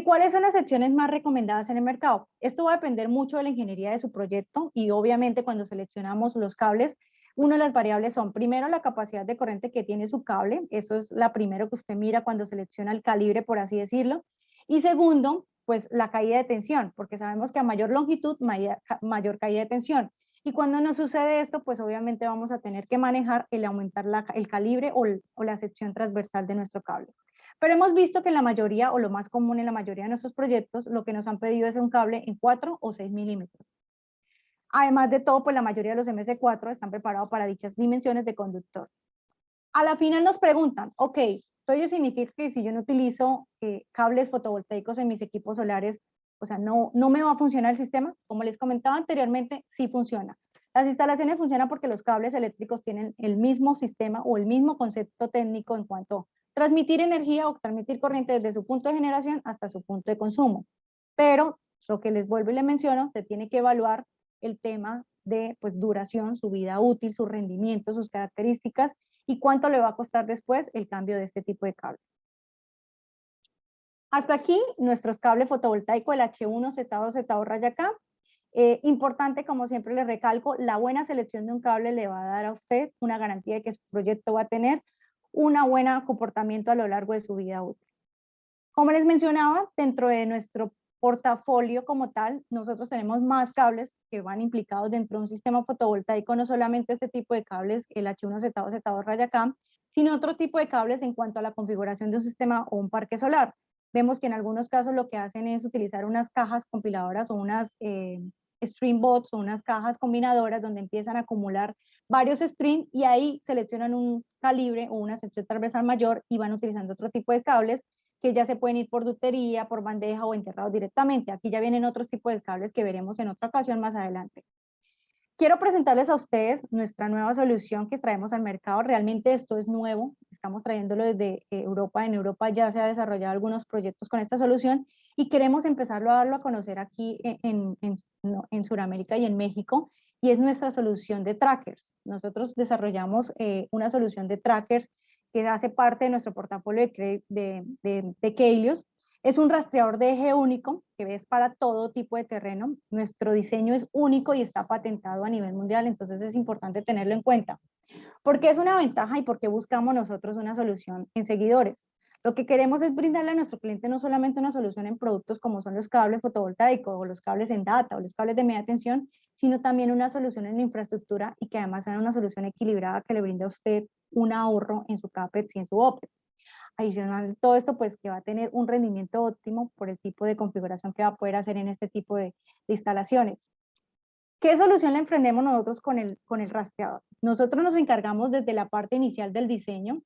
¿Cuáles son las secciones más recomendadas en el mercado? Esto va a depender mucho de la ingeniería de su proyecto y obviamente cuando seleccionamos los cables, una de las variables son primero la capacidad de corriente que tiene su cable, eso es la primero que usted mira cuando selecciona el calibre, por así decirlo, y segundo, pues la caída de tensión, porque sabemos que a mayor longitud, mayor caída de tensión. Y cuando nos sucede esto, pues obviamente vamos a tener que manejar el aumentar el calibre o la sección transversal de nuestro cable. Pero hemos visto que en la mayoría, o lo más común en la mayoría de nuestros proyectos, lo que nos han pedido es un cable en 4 o 6 milímetros. Además de todo, pues la mayoría de los MS4 están preparados para dichas dimensiones de conductor. A la final nos preguntan, ok, ¿ello significa que si yo no utilizo cables fotovoltaicos en mis equipos solares, o sea, no me va a funcionar el sistema? Como les comentaba anteriormente, sí funciona. Las instalaciones funcionan porque los cables eléctricos tienen el mismo sistema o el mismo concepto técnico en cuanto a transmitir energía o transmitir corriente desde su punto de generación hasta su punto de consumo. Pero lo que les vuelvo y les menciono, se tiene que evaluar el tema de pues, duración, su vida útil, su rendimiento, sus características y cuánto le va a costar después el cambio de este tipo de cables. Hasta aquí nuestros cables fotovoltaicos, el H1Z2Z2-K. Importante, como siempre les recalco, la buena selección de un cable le va a dar a usted una garantía de que su proyecto va a tener un buen comportamiento a lo largo de su vida útil. Como les mencionaba, dentro de nuestro portafolio como tal, nosotros tenemos más cables que van implicados dentro de un sistema fotovoltaico, no solamente este tipo de cables, el H1Z2Z2-K, sino otro tipo de cables en cuanto a la configuración de un sistema o un parque solar. Vemos que en algunos casos lo que hacen es utilizar unas cajas compiladoras o unas stream bots o unas cajas combinadoras donde empiezan a acumular varios streams y ahí seleccionan un calibre o una sección transversal mayor y van utilizando otro tipo de cables que ya se pueden ir por ductería, por bandeja o enterrados directamente. Aquí ya vienen otros tipos de cables que veremos en otra ocasión más adelante. Quiero presentarles a ustedes nuestra nueva solución que traemos al mercado. Realmente esto es nuevo, estamos trayéndolo desde Europa. En Europa ya se ha desarrollado algunos proyectos con esta solución y queremos empezarlo a darlo a conocer aquí en Sudamérica y en México, y es nuestra solución de trackers. Nosotros desarrollamos una solución de trackers que hace parte de nuestro portafolio de Keilios. Es un rastreador de eje único que es para todo tipo de terreno. Nuestro diseño es único y está patentado a nivel mundial, entonces es importante tenerlo en cuenta. ¿Por qué es una ventaja y por qué buscamos nosotros una solución en seguidores? Lo que queremos es brindarle a nuestro cliente no solamente una solución en productos como son los cables fotovoltaicos o los cables en data o los cables de media tensión, sino también una solución en infraestructura y que además sea una solución equilibrada que le brinde a usted un ahorro en su CAPEX y en su OPEX. Adicional de todo esto, pues que va a tener un rendimiento óptimo por el tipo de configuración que va a poder hacer en este tipo de instalaciones. ¿Qué solución le emprendemos nosotros con el rastreador? Nosotros nos encargamos desde la parte inicial del diseño.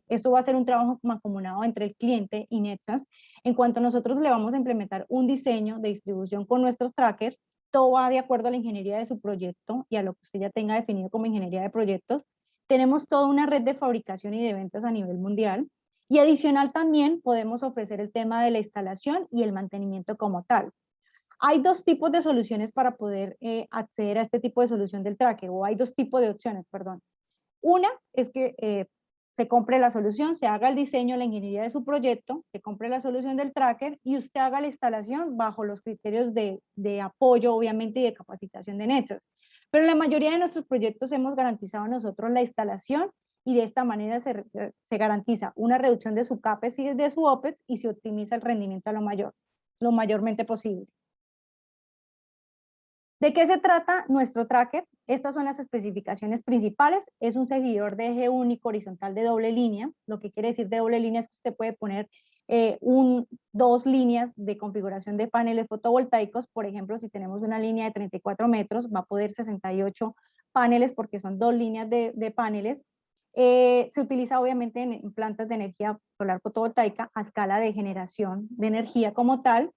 Esto va a ser un trabajo mancomunado entre el cliente y Nexans. En cuanto nosotros le vamos a implementar un diseño de distribución con nuestros trackers, todo va de acuerdo a la ingeniería de su proyecto y a lo que usted ya tenga definido como ingeniería de proyectos. Tenemos toda una red de fabricación y de ventas a nivel mundial. Y adicional también podemos ofrecer el tema de la instalación y el mantenimiento como tal. Hay dos tipos de soluciones para poder acceder a este tipo de solución del tracker, o hay dos tipos de opciones, perdón. Una es que se compre la solución, se haga el diseño, la ingeniería de su proyecto, se compre la solución del tracker y usted haga la instalación bajo los criterios de apoyo, obviamente, y de capacitación de Nexans. Pero en la mayoría de nuestros proyectos hemos garantizado nosotros la instalación y de esta manera se garantiza una reducción de su CAPEX y de su OPEX y se optimiza el rendimiento a lo mayormente posible. ¿De qué se trata nuestro tracker? Estas son las especificaciones principales. Es un seguidor de eje único horizontal de doble línea. Lo que quiere decir de doble línea es que usted puede poner dos líneas de configuración de paneles fotovoltaicos. Por ejemplo, si tenemos una línea de 34 metros, va a poder 68 paneles porque son dos líneas de paneles. Se utiliza obviamente en plantas de energía solar fotovoltaica a escala de generación de energía como tal.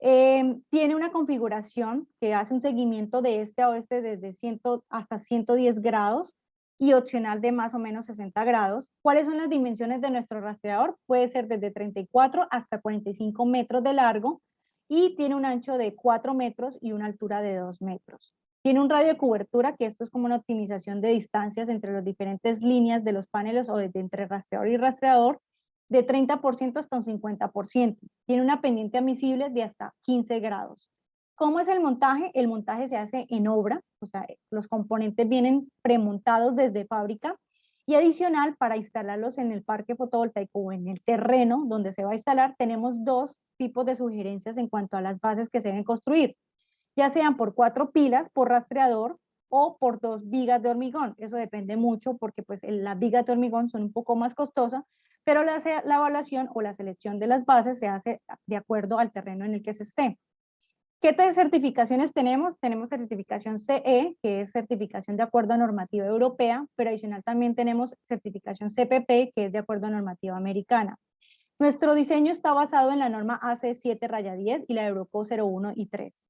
Tiene una configuración que hace un seguimiento de este a oeste desde 100 hasta 110 grados y opcional de más o menos 60 grados. ¿Cuáles son las dimensiones de nuestro rastreador? Puede ser desde 34 hasta 45 metros de largo y tiene un ancho de 4 metros y una altura de 2 metros. Tiene un radio de cobertura, que esto es como una optimización de distancias entre las diferentes líneas de los paneles o desde entre rastreador y rastreador, de 30% hasta un 50%. Tiene una pendiente admisible de hasta 15 grados. ¿Cómo es el montaje? El montaje se hace en obra, o sea, los componentes vienen premontados desde fábrica y adicional para instalarlos en el parque fotovoltaico o en el terreno donde se va a instalar, tenemos dos tipos de sugerencias en cuanto a las bases que se deben construir, ya sean por 4 pilas, por rastreador o por 2 vigas de hormigón. Eso depende mucho porque pues las vigas de hormigón son un poco más costosas, pero la evaluación o la selección de las bases se hace de acuerdo al terreno en el que se esté. ¿Qué certificaciones tenemos? Tenemos certificación CE, que es certificación de acuerdo a normativa europea, pero adicional también tenemos certificación CPP, que es de acuerdo a normativa americana. Nuestro diseño está basado en la norma AC7-10 y la Euroco 01 y 3.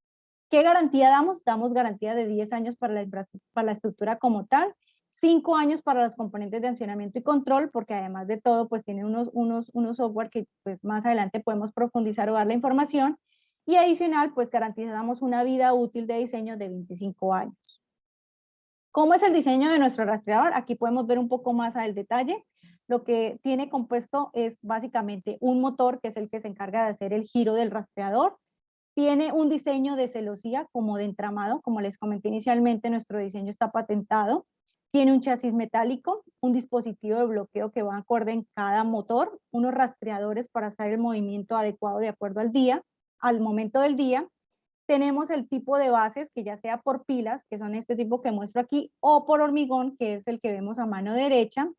¿Qué garantía damos? Damos garantía de 10 años para la estructura como tal, 5 años para los componentes de accionamiento y control, porque además de todo, pues tiene unos software que pues más adelante podemos profundizar o dar la información, y adicional, pues garantizamos una vida útil de diseño de 25 años. ¿Cómo es el diseño de nuestro rastreador? Aquí podemos ver un poco más al detalle. Lo que tiene compuesto es básicamente un motor, que es el que se encarga de hacer el giro del rastreador. Tiene un diseño de celosía como de entramado, como les comenté inicialmente, nuestro diseño está patentado. Tiene un chasis metálico, un dispositivo de bloqueo que va acorde en cada motor, unos rastreadores para hacer el movimiento adecuado de acuerdo al día, al momento del día. Tenemos el tipo de bases, que ya sea por pilas, que son este tipo que muestro aquí, o por hormigón, que es el que vemos a mano derecha.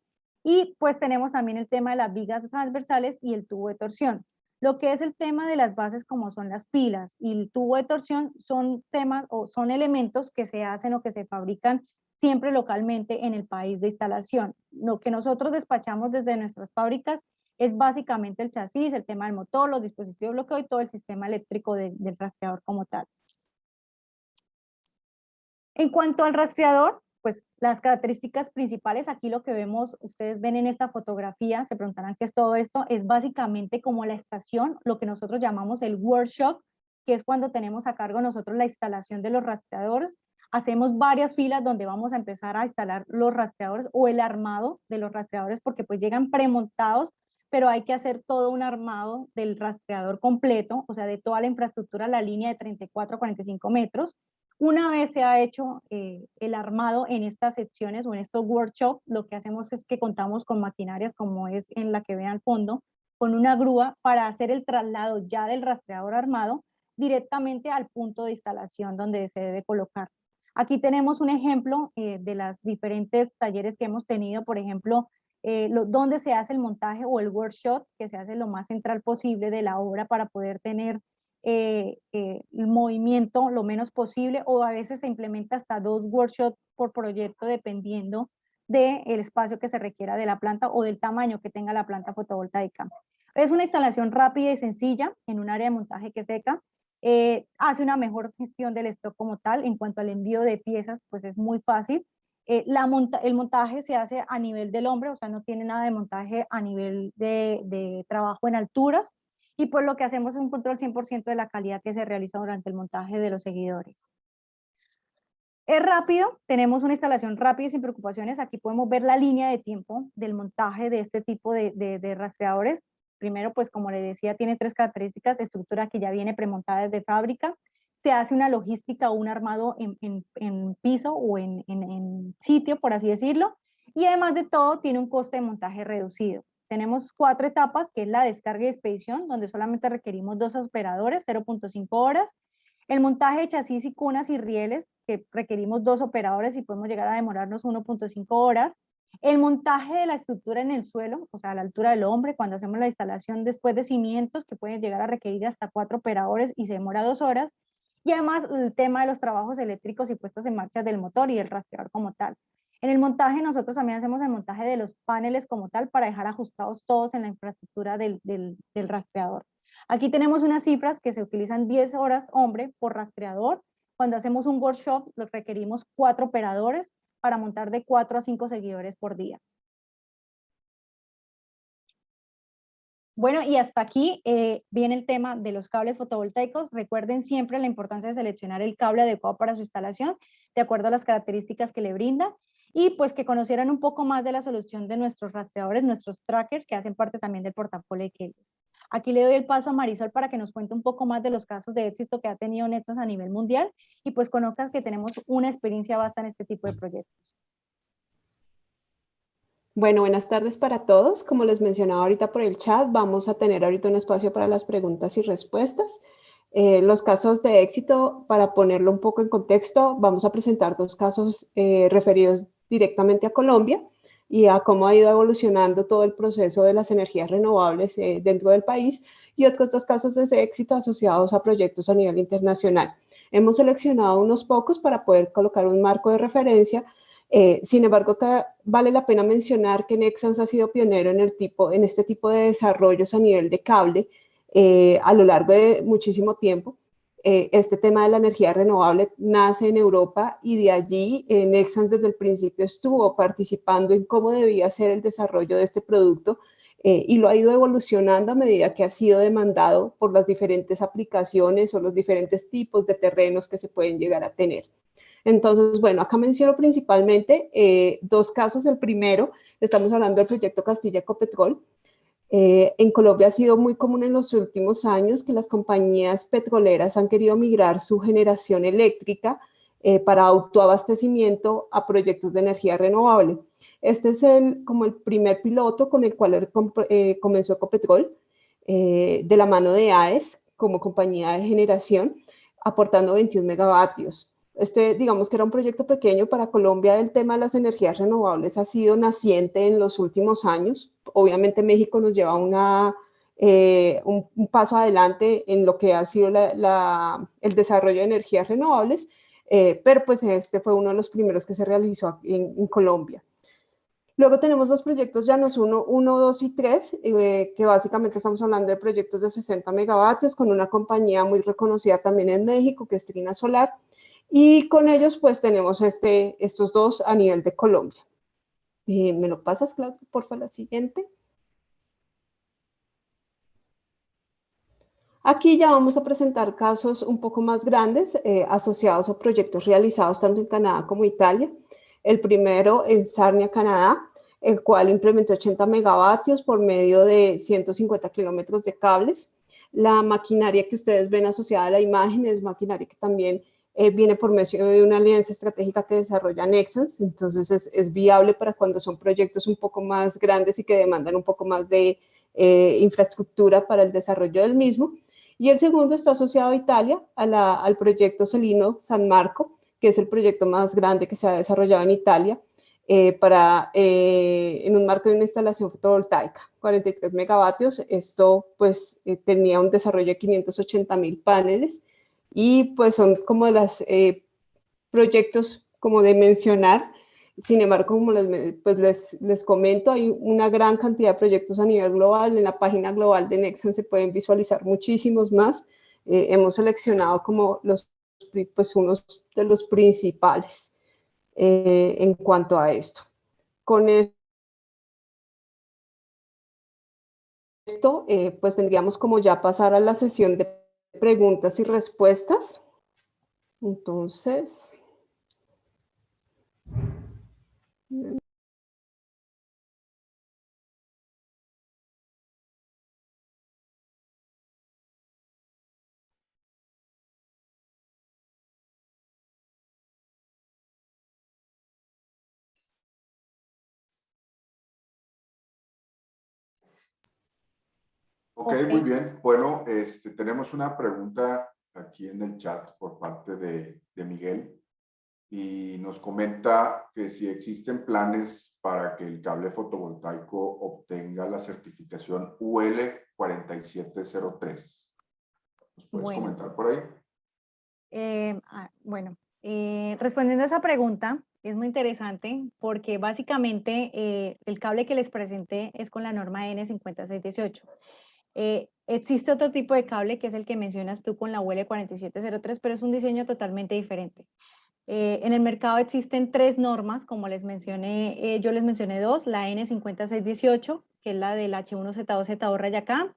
Y pues tenemos también el tema de las vigas transversales y el tubo de torsión. Lo que es el tema de las bases, como son las pilas y el tubo de torsión, son temas o son elementos que se hacen o que se fabrican siempre localmente en el país de instalación. Lo que nosotros despachamos desde nuestras fábricas es básicamente el chasis, el tema del motor, los dispositivos de bloqueo y todo el sistema eléctrico del rastreador como tal. En cuanto al rastreador, pues las características principales, aquí lo que vemos, ustedes ven en esta fotografía, se preguntarán qué es todo esto, es básicamente como la estación, lo que nosotros llamamos el workshop, que es cuando tenemos a cargo nosotros la instalación de los rastreadores. Hacemos varias filas donde vamos a empezar a instalar los rastreadores o el armado de los rastreadores, porque pues llegan premontados, pero hay que hacer todo un armado del rastreador completo, o sea, de toda la infraestructura, la línea de 34 a 45 metros. Una vez se ha hecho el armado en estas secciones o en estos workshops, lo que hacemos es que contamos con maquinarias como es en la que vean al fondo, con una grúa para hacer el traslado ya del rastreador armado directamente al punto de instalación donde se debe colocar. Aquí tenemos un ejemplo de las diferentes talleres que hemos tenido, por ejemplo, donde se hace el montaje o el workshop, que se hace lo más central posible de la obra para poder tener el movimiento lo menos posible, o a veces se implementa hasta 2 workshops por proyecto dependiendo del espacio que se requiera de la planta o del tamaño que tenga la planta fotovoltaica. Es una instalación rápida y sencilla en un área de montaje que seca. Hace una mejor gestión del stock como tal. En cuanto al envío de piezas, pues es muy fácil. El montaje se hace a nivel del hombre, o sea, no tiene nada de montaje a nivel de trabajo en alturas, y pues lo que hacemos es un control 100% de la calidad que se realiza durante el montaje de los seguidores. Es rápido, tenemos una instalación rápida y sin preocupaciones. Aquí podemos ver la línea de tiempo del montaje de este tipo de rastreadores. Primero, pues como les decía, tiene 3 características: estructura que ya viene premontada desde fábrica, se hace una logística o un armado en piso o en sitio, por así decirlo, y además de todo tiene un coste de montaje reducido. Tenemos 4 etapas, que es la descarga y expedición, donde solamente requerimos 2 operadores, 0.5 horas. El montaje de chasis y cunas y rieles, que requerimos 2 operadores y podemos llegar a demorarnos 1.5 horas. El montaje de la estructura en el suelo, o sea, a la altura del hombre, cuando hacemos la instalación después de cimientos, que pueden llegar a requerir hasta 4 operadores y se demora 2 horas. Y además el tema de los trabajos eléctricos y puestas en marcha del motor y el rastreador como tal. En el montaje nosotros también hacemos el montaje de los paneles como tal para dejar ajustados todos en la infraestructura del rastreador. Aquí tenemos unas cifras que se utilizan 10 horas hombre por rastreador. Cuando hacemos un workshop requerimos 4 operadores para montar de 4 a 5 seguidores por día. Bueno, y hasta aquí viene el tema de los cables fotovoltaicos. Recuerden siempre la importancia de seleccionar el cable adecuado para su instalación, de acuerdo a las características que le brinda, y pues que conocieran un poco más de la solución de nuestros rastreadores, nuestros trackers, que hacen parte también del portafolio de Kelly. Aquí le doy el paso a Marisol para que nos cuente un poco más de los casos de éxito que ha tenido Nexans a nivel mundial, y pues conozcas que tenemos una experiencia vasta en este tipo de proyectos. Bueno, buenas tardes para todos. Como les mencionaba ahorita por el chat, vamos a tener ahorita un espacio para las preguntas y respuestas. Los casos de éxito, para ponerlo un poco en contexto, vamos a presentar 2 casos referidos directamente a Colombia y a cómo ha ido evolucionando todo el proceso de las energías renovables dentro del país, y otros 2 casos de éxito asociados a proyectos a nivel internacional. Hemos seleccionado unos pocos para poder colocar un marco de referencia. Sin embargo, vale la pena mencionar que Nexans ha sido pionero en este tipo de desarrollos a nivel de cable a lo largo de muchísimo tiempo. Este tema de la energía renovable nace en Europa, y de allí Nexans desde el principio estuvo participando en cómo debía ser el desarrollo de este producto, y lo ha ido evolucionando a medida que ha sido demandado por las diferentes aplicaciones o los diferentes tipos de terrenos que se pueden llegar a tener. Entonces, bueno, acá menciono principalmente 2 casos. El primero, estamos hablando del proyecto Castilla-Ecopetrol. En Colombia ha sido muy común en los últimos años que las compañías petroleras han querido migrar su generación eléctrica para autoabastecimiento a proyectos de energía renovable. Este es como el primer piloto con el cual comenzó Ecopetrol, de la mano de AES como compañía de generación, aportando 21 megavatios. Digamos que era un proyecto pequeño para Colombia. El tema de las energías renovables ha sido naciente en los últimos años. Obviamente México nos lleva un paso adelante en lo que ha sido el desarrollo de energías renovables, pero pues este fue uno de los primeros que se realizó en Colombia. Luego tenemos los proyectos Llanos 1, 2 y 3, que básicamente estamos hablando de proyectos de 60 megavatios con una compañía muy reconocida también en México, que es Trina Solar. Y con ellos pues tenemos estos dos a nivel de Colombia. ¿Me lo pasas, Claudia, por favor, la siguiente? Aquí ya vamos a presentar casos un poco más grandes asociados a proyectos realizados tanto en Canadá como Italia. El primero en Sarnia, Canadá, el cual implementó 80 megavatios por medio de 150 kilómetros de cables. La maquinaria que ustedes ven asociada a la imagen es maquinaria que también viene por medio de una alianza estratégica que desarrolla Nexans, entonces es viable para cuando son proyectos un poco más grandes y que demandan un poco más de infraestructura para el desarrollo del mismo. Y el segundo está asociado a Italia, al proyecto Solino San Marco, que es el proyecto más grande que se ha desarrollado en Italia, en un marco de una instalación fotovoltaica, 43 megavatios. Esto pues tenía un desarrollo de 580,000 paneles y pues son como los proyectos como de mencionar. Sin embargo, como les comento, hay una gran cantidad de proyectos a nivel global. En la página global de Nexans se pueden visualizar muchísimos más. Hemos seleccionado como unos de los principales en cuanto a esto. Con esto, pues tendríamos como ya pasar a la sesión de preguntas y respuestas. Entonces... Ok, muy bien. Bueno, tenemos una pregunta aquí en el chat por parte de Miguel y nos comenta que si existen planes para que el cable fotovoltaico obtenga la certificación UL 4703. ¿Nos puedes comentar por ahí? Bueno, respondiendo a esa pregunta, es muy interesante porque básicamente el cable que les presenté es con la norma N5618. Existe otro tipo de cable que es el que mencionas tú con la UL 4703, pero es un diseño totalmente diferente. En el mercado existen tres normas, como les mencioné, yo les mencioné dos, la N5618, que es la del H1Z2Z2 raya K,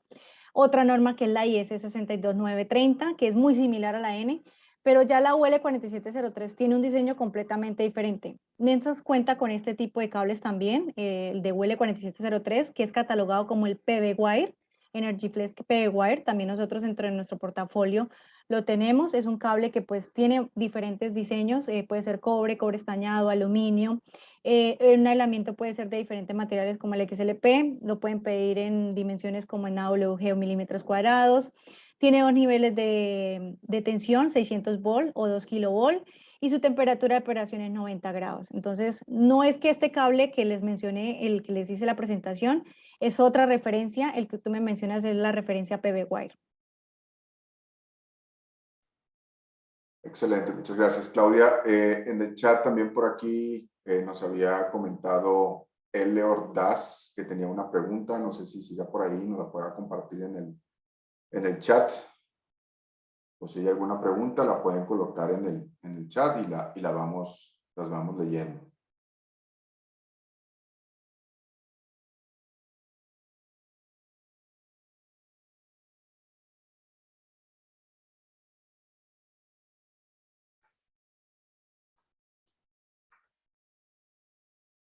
otra norma que es la IS 62930, que es muy similar a la N, pero ya la UL 4703 tiene un diseño completamente diferente. Nexans cuenta con este tipo de cables también, el de UL 4703, que es catalogado como el PV Wire, Energy Flex PV Wire. También nosotros dentro de nuestro portafolio lo tenemos. Es un cable que pues tiene diferentes diseños, puede ser cobre, cobre estañado, aluminio. Un aislamiento puede ser de diferentes materiales como el XLP, lo pueden pedir en dimensiones como en AWG o milímetros cuadrados. Tiene dos niveles de tensión, 600 volt o 2 kilovolt, y su temperatura de operación es 90 grados. Entonces, no es que este cable que les mencioné, el que les hice la presentación, es otra referencia, el que tú me mencionas es la referencia PV Wire. Excelente, muchas gracias, Claudia. En el chat también por aquí nos había comentado L. Ordaz que tenía una pregunta, no sé si siga por ahí, nos la pueda compartir en el chat. O si hay alguna pregunta, la pueden colocar en el chat y las vamos leyendo.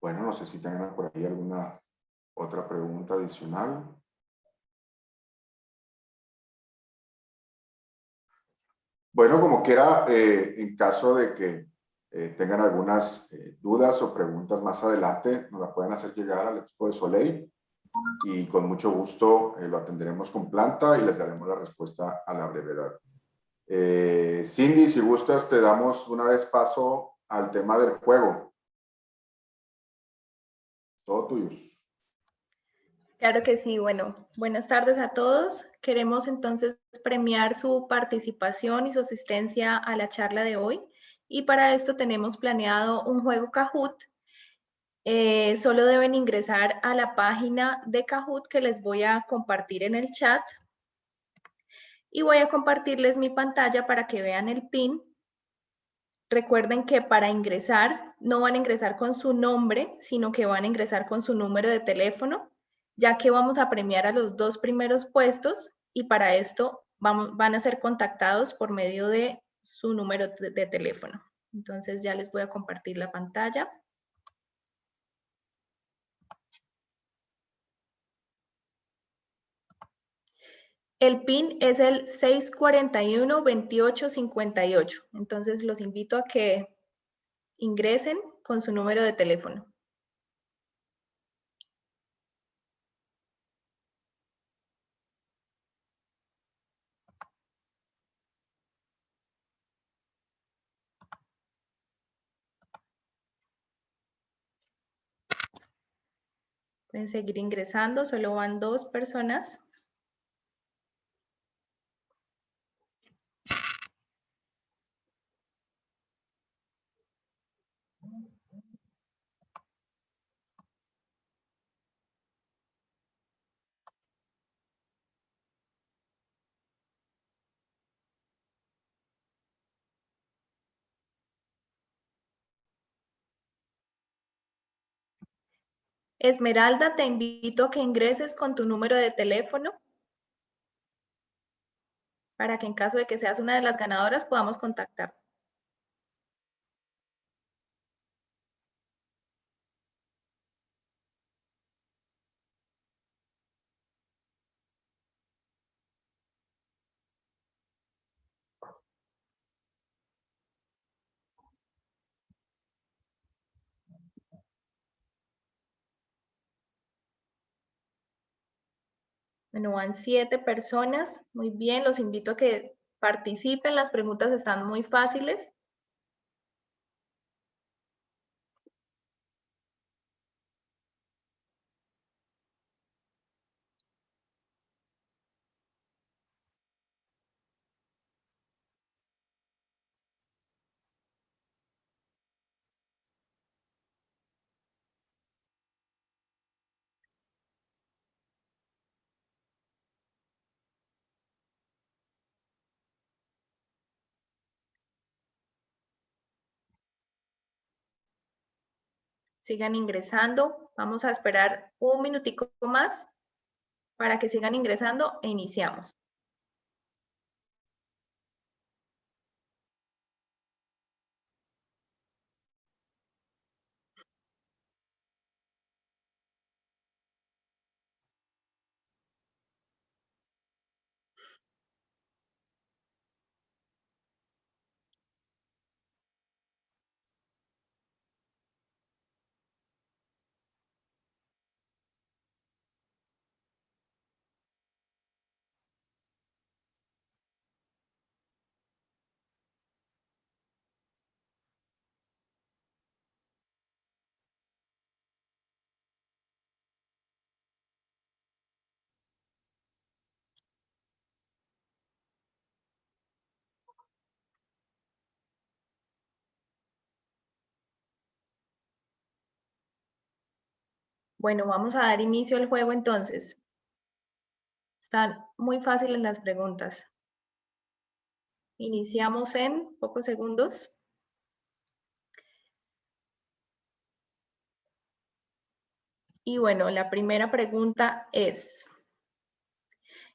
Bueno, no sé si tengan por ahí alguna otra pregunta adicional. Bueno, como quiera, en caso de que tengan algunas dudas o preguntas más adelante, nos la pueden hacer llegar al equipo de Soleil y con mucho gusto lo atenderemos con planta y les daremos la respuesta a la brevedad. Cindy, si gustas, te damos una vez paso al tema del juego. Todo tuyos. Claro que sí. Bueno, buenas tardes a todos. Queremos entonces premiar su participación y su asistencia a la charla de hoy. Y para esto tenemos planeado un juego Kahoot. Solo deben ingresar a la página de Kahoot que les voy a compartir en el chat. Y voy a compartirles mi pantalla para que vean el pin. Recuerden que para ingresar, no van a ingresar con su nombre, sino que van a ingresar con su número de teléfono, ya que vamos a premiar a los 2 primeros puestos y para esto van a ser contactados por medio de su número de teléfono. Entonces ya les voy a compartir la pantalla. El PIN es el 641-2858. Entonces los invito a que ingresen con su número de teléfono. Pueden seguir ingresando, solo van 2 personas. Esmeralda, te invito a que ingreses con tu número de teléfono para que en caso de que seas una de las ganadoras podamos contactar. Bueno, van 7 personas. Muy bien, los invito a que participen. Las preguntas están muy fáciles. Sigan ingresando. Vamos a esperar un minutico más para que sigan ingresando e iniciamos. Bueno, vamos a dar inicio al juego entonces. Están muy fáciles las preguntas. Iniciamos en pocos segundos. Y bueno, la primera pregunta es,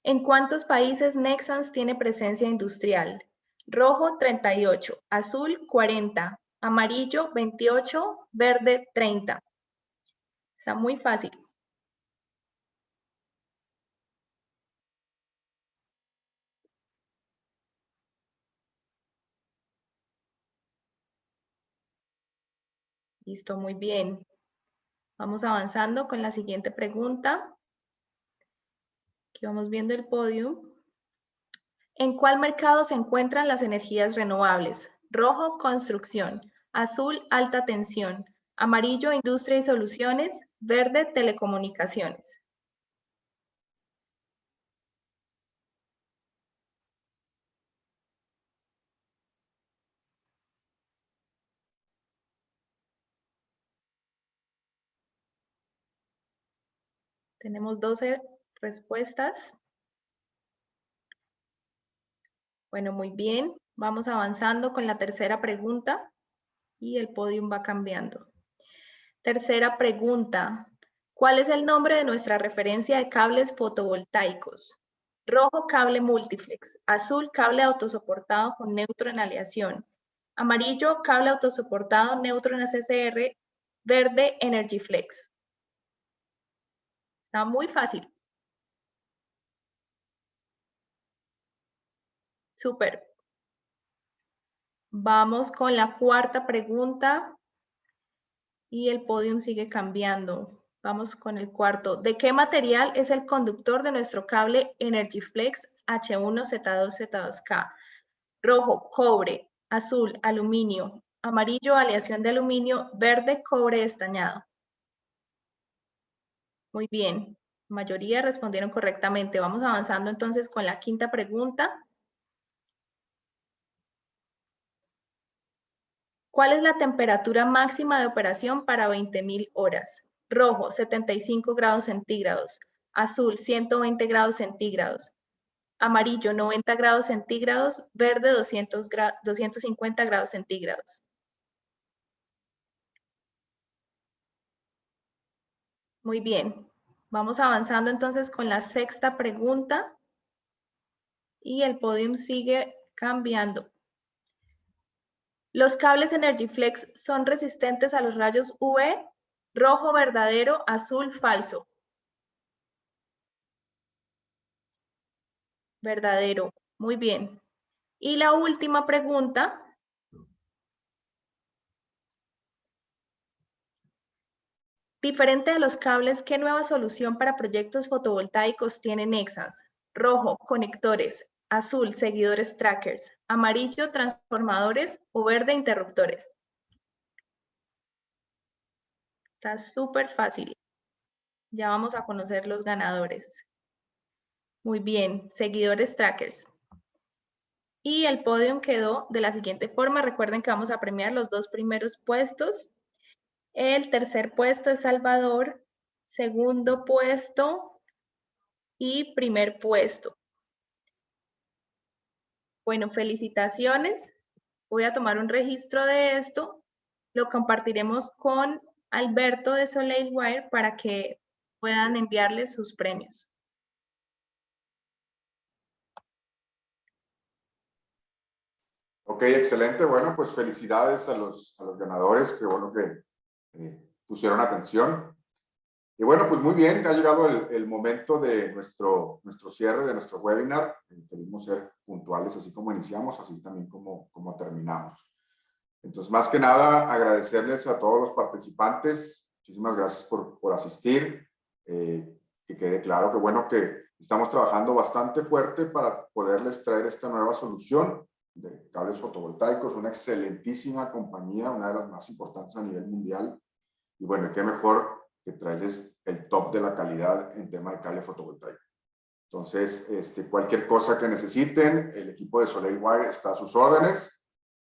¿en cuántos países Nexans tiene presencia industrial? Rojo, 38, azul, 40, amarillo, 28, verde, 30. Está muy fácil. Listo, muy bien. Vamos avanzando con la siguiente pregunta. Aquí vamos viendo el podio. ¿En cuál mercado se encuentran las energías renovables? Rojo, construcción. Azul, alta tensión. Amarillo, industria y soluciones. Verde, telecomunicaciones. Tenemos 12 respuestas. Bueno, muy bien. Vamos avanzando con la tercera pregunta y el podium va cambiando. Tercera pregunta. ¿Cuál es el nombre de nuestra referencia de cables fotovoltaicos? Rojo, cable multiflex. Azul, cable autosoportado con neutro en aleación. Amarillo, cable autosoportado neutro en ACCR. Verde, Energy Flex. Está muy fácil. Súper. Vamos con la cuarta pregunta y el podium sigue cambiando. Vamos con el cuarto. ¿De qué material es el conductor de nuestro cable Energy Flex H1Z2Z2K? Rojo, cobre. Azul, aluminio. Amarillo, aleación de aluminio. Verde, cobre estañado. Muy bien. La mayoría respondieron correctamente. Vamos avanzando entonces con la quinta pregunta. ¿Cuál es la temperatura máxima de operación para 20.000 horas? Rojo, 75 grados centígrados. Azul, 120 grados centígrados. Amarillo, 90 grados centígrados. Verde, 250 grados centígrados. Muy bien. Vamos avanzando entonces con la sexta pregunta. Y el podium sigue cambiando. ¿Los cables Energy Flex son resistentes a los rayos UV? Rojo verdadero, azul falso. Verdadero. Muy bien. Y la última pregunta. Diferente de los cables, ¿qué nueva solución para proyectos fotovoltaicos tiene Nexans? Rojo, conectores. Azul, seguidores trackers. Amarillo, transformadores. O verde, interruptores. Está súper fácil. Ya vamos a conocer los ganadores. Muy bien, seguidores trackers. Y el podium quedó de la siguiente forma. Recuerden que vamos a premiar los 2 primeros puestos. El tercer puesto es Salvador, segundo puesto y primer puesto. Bueno, felicitaciones. Voy a tomar un registro de esto. Lo compartiremos con Alberto de Soleil Wire para que puedan enviarle sus premios. Ok, excelente. Bueno, pues felicidades a los ganadores. Qué bueno que pusieron atención. Y bueno, pues muy bien, ha llegado el momento de nuestro cierre de nuestro webinar. Queremos ser puntuales, así como iniciamos, así también como terminamos. Entonces, más que nada, agradecerles a todos los participantes. Muchísimas gracias por asistir. Que quede claro que bueno que estamos trabajando bastante fuerte para poderles traer esta nueva solución de cables fotovoltaicos, una excelentísima compañía, una de las más importantes a nivel mundial. Y bueno, qué mejor que traerles el top de la calidad en tema de cable fotovoltaico. Entonces, cualquier cosa que necesiten, el equipo de Soleil Wire está a sus órdenes.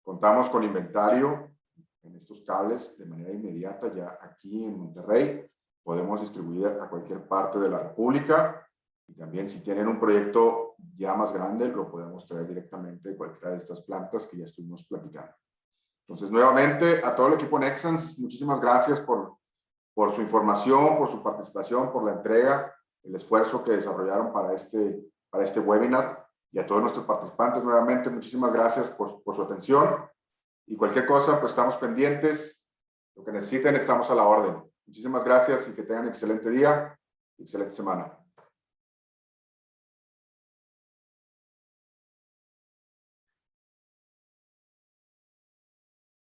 Contamos con inventario en estos cables de manera inmediata ya aquí en Monterrey. Podemos distribuir a cualquier parte de la República. Y también si tienen un proyecto ya más grande, lo podemos traer directamente de cualquiera de estas plantas que ya estuvimos platicando. Entonces, nuevamente, a todo el equipo Nexans, muchísimas gracias por su información, por su participación, por la entrega, el esfuerzo que desarrollaron para este webinar. Y a todos nuestros participantes, nuevamente, muchísimas gracias por su atención. Y cualquier cosa, pues estamos pendientes. Lo que necesiten, estamos a la orden. Muchísimas gracias y que tengan excelente día, excelente semana.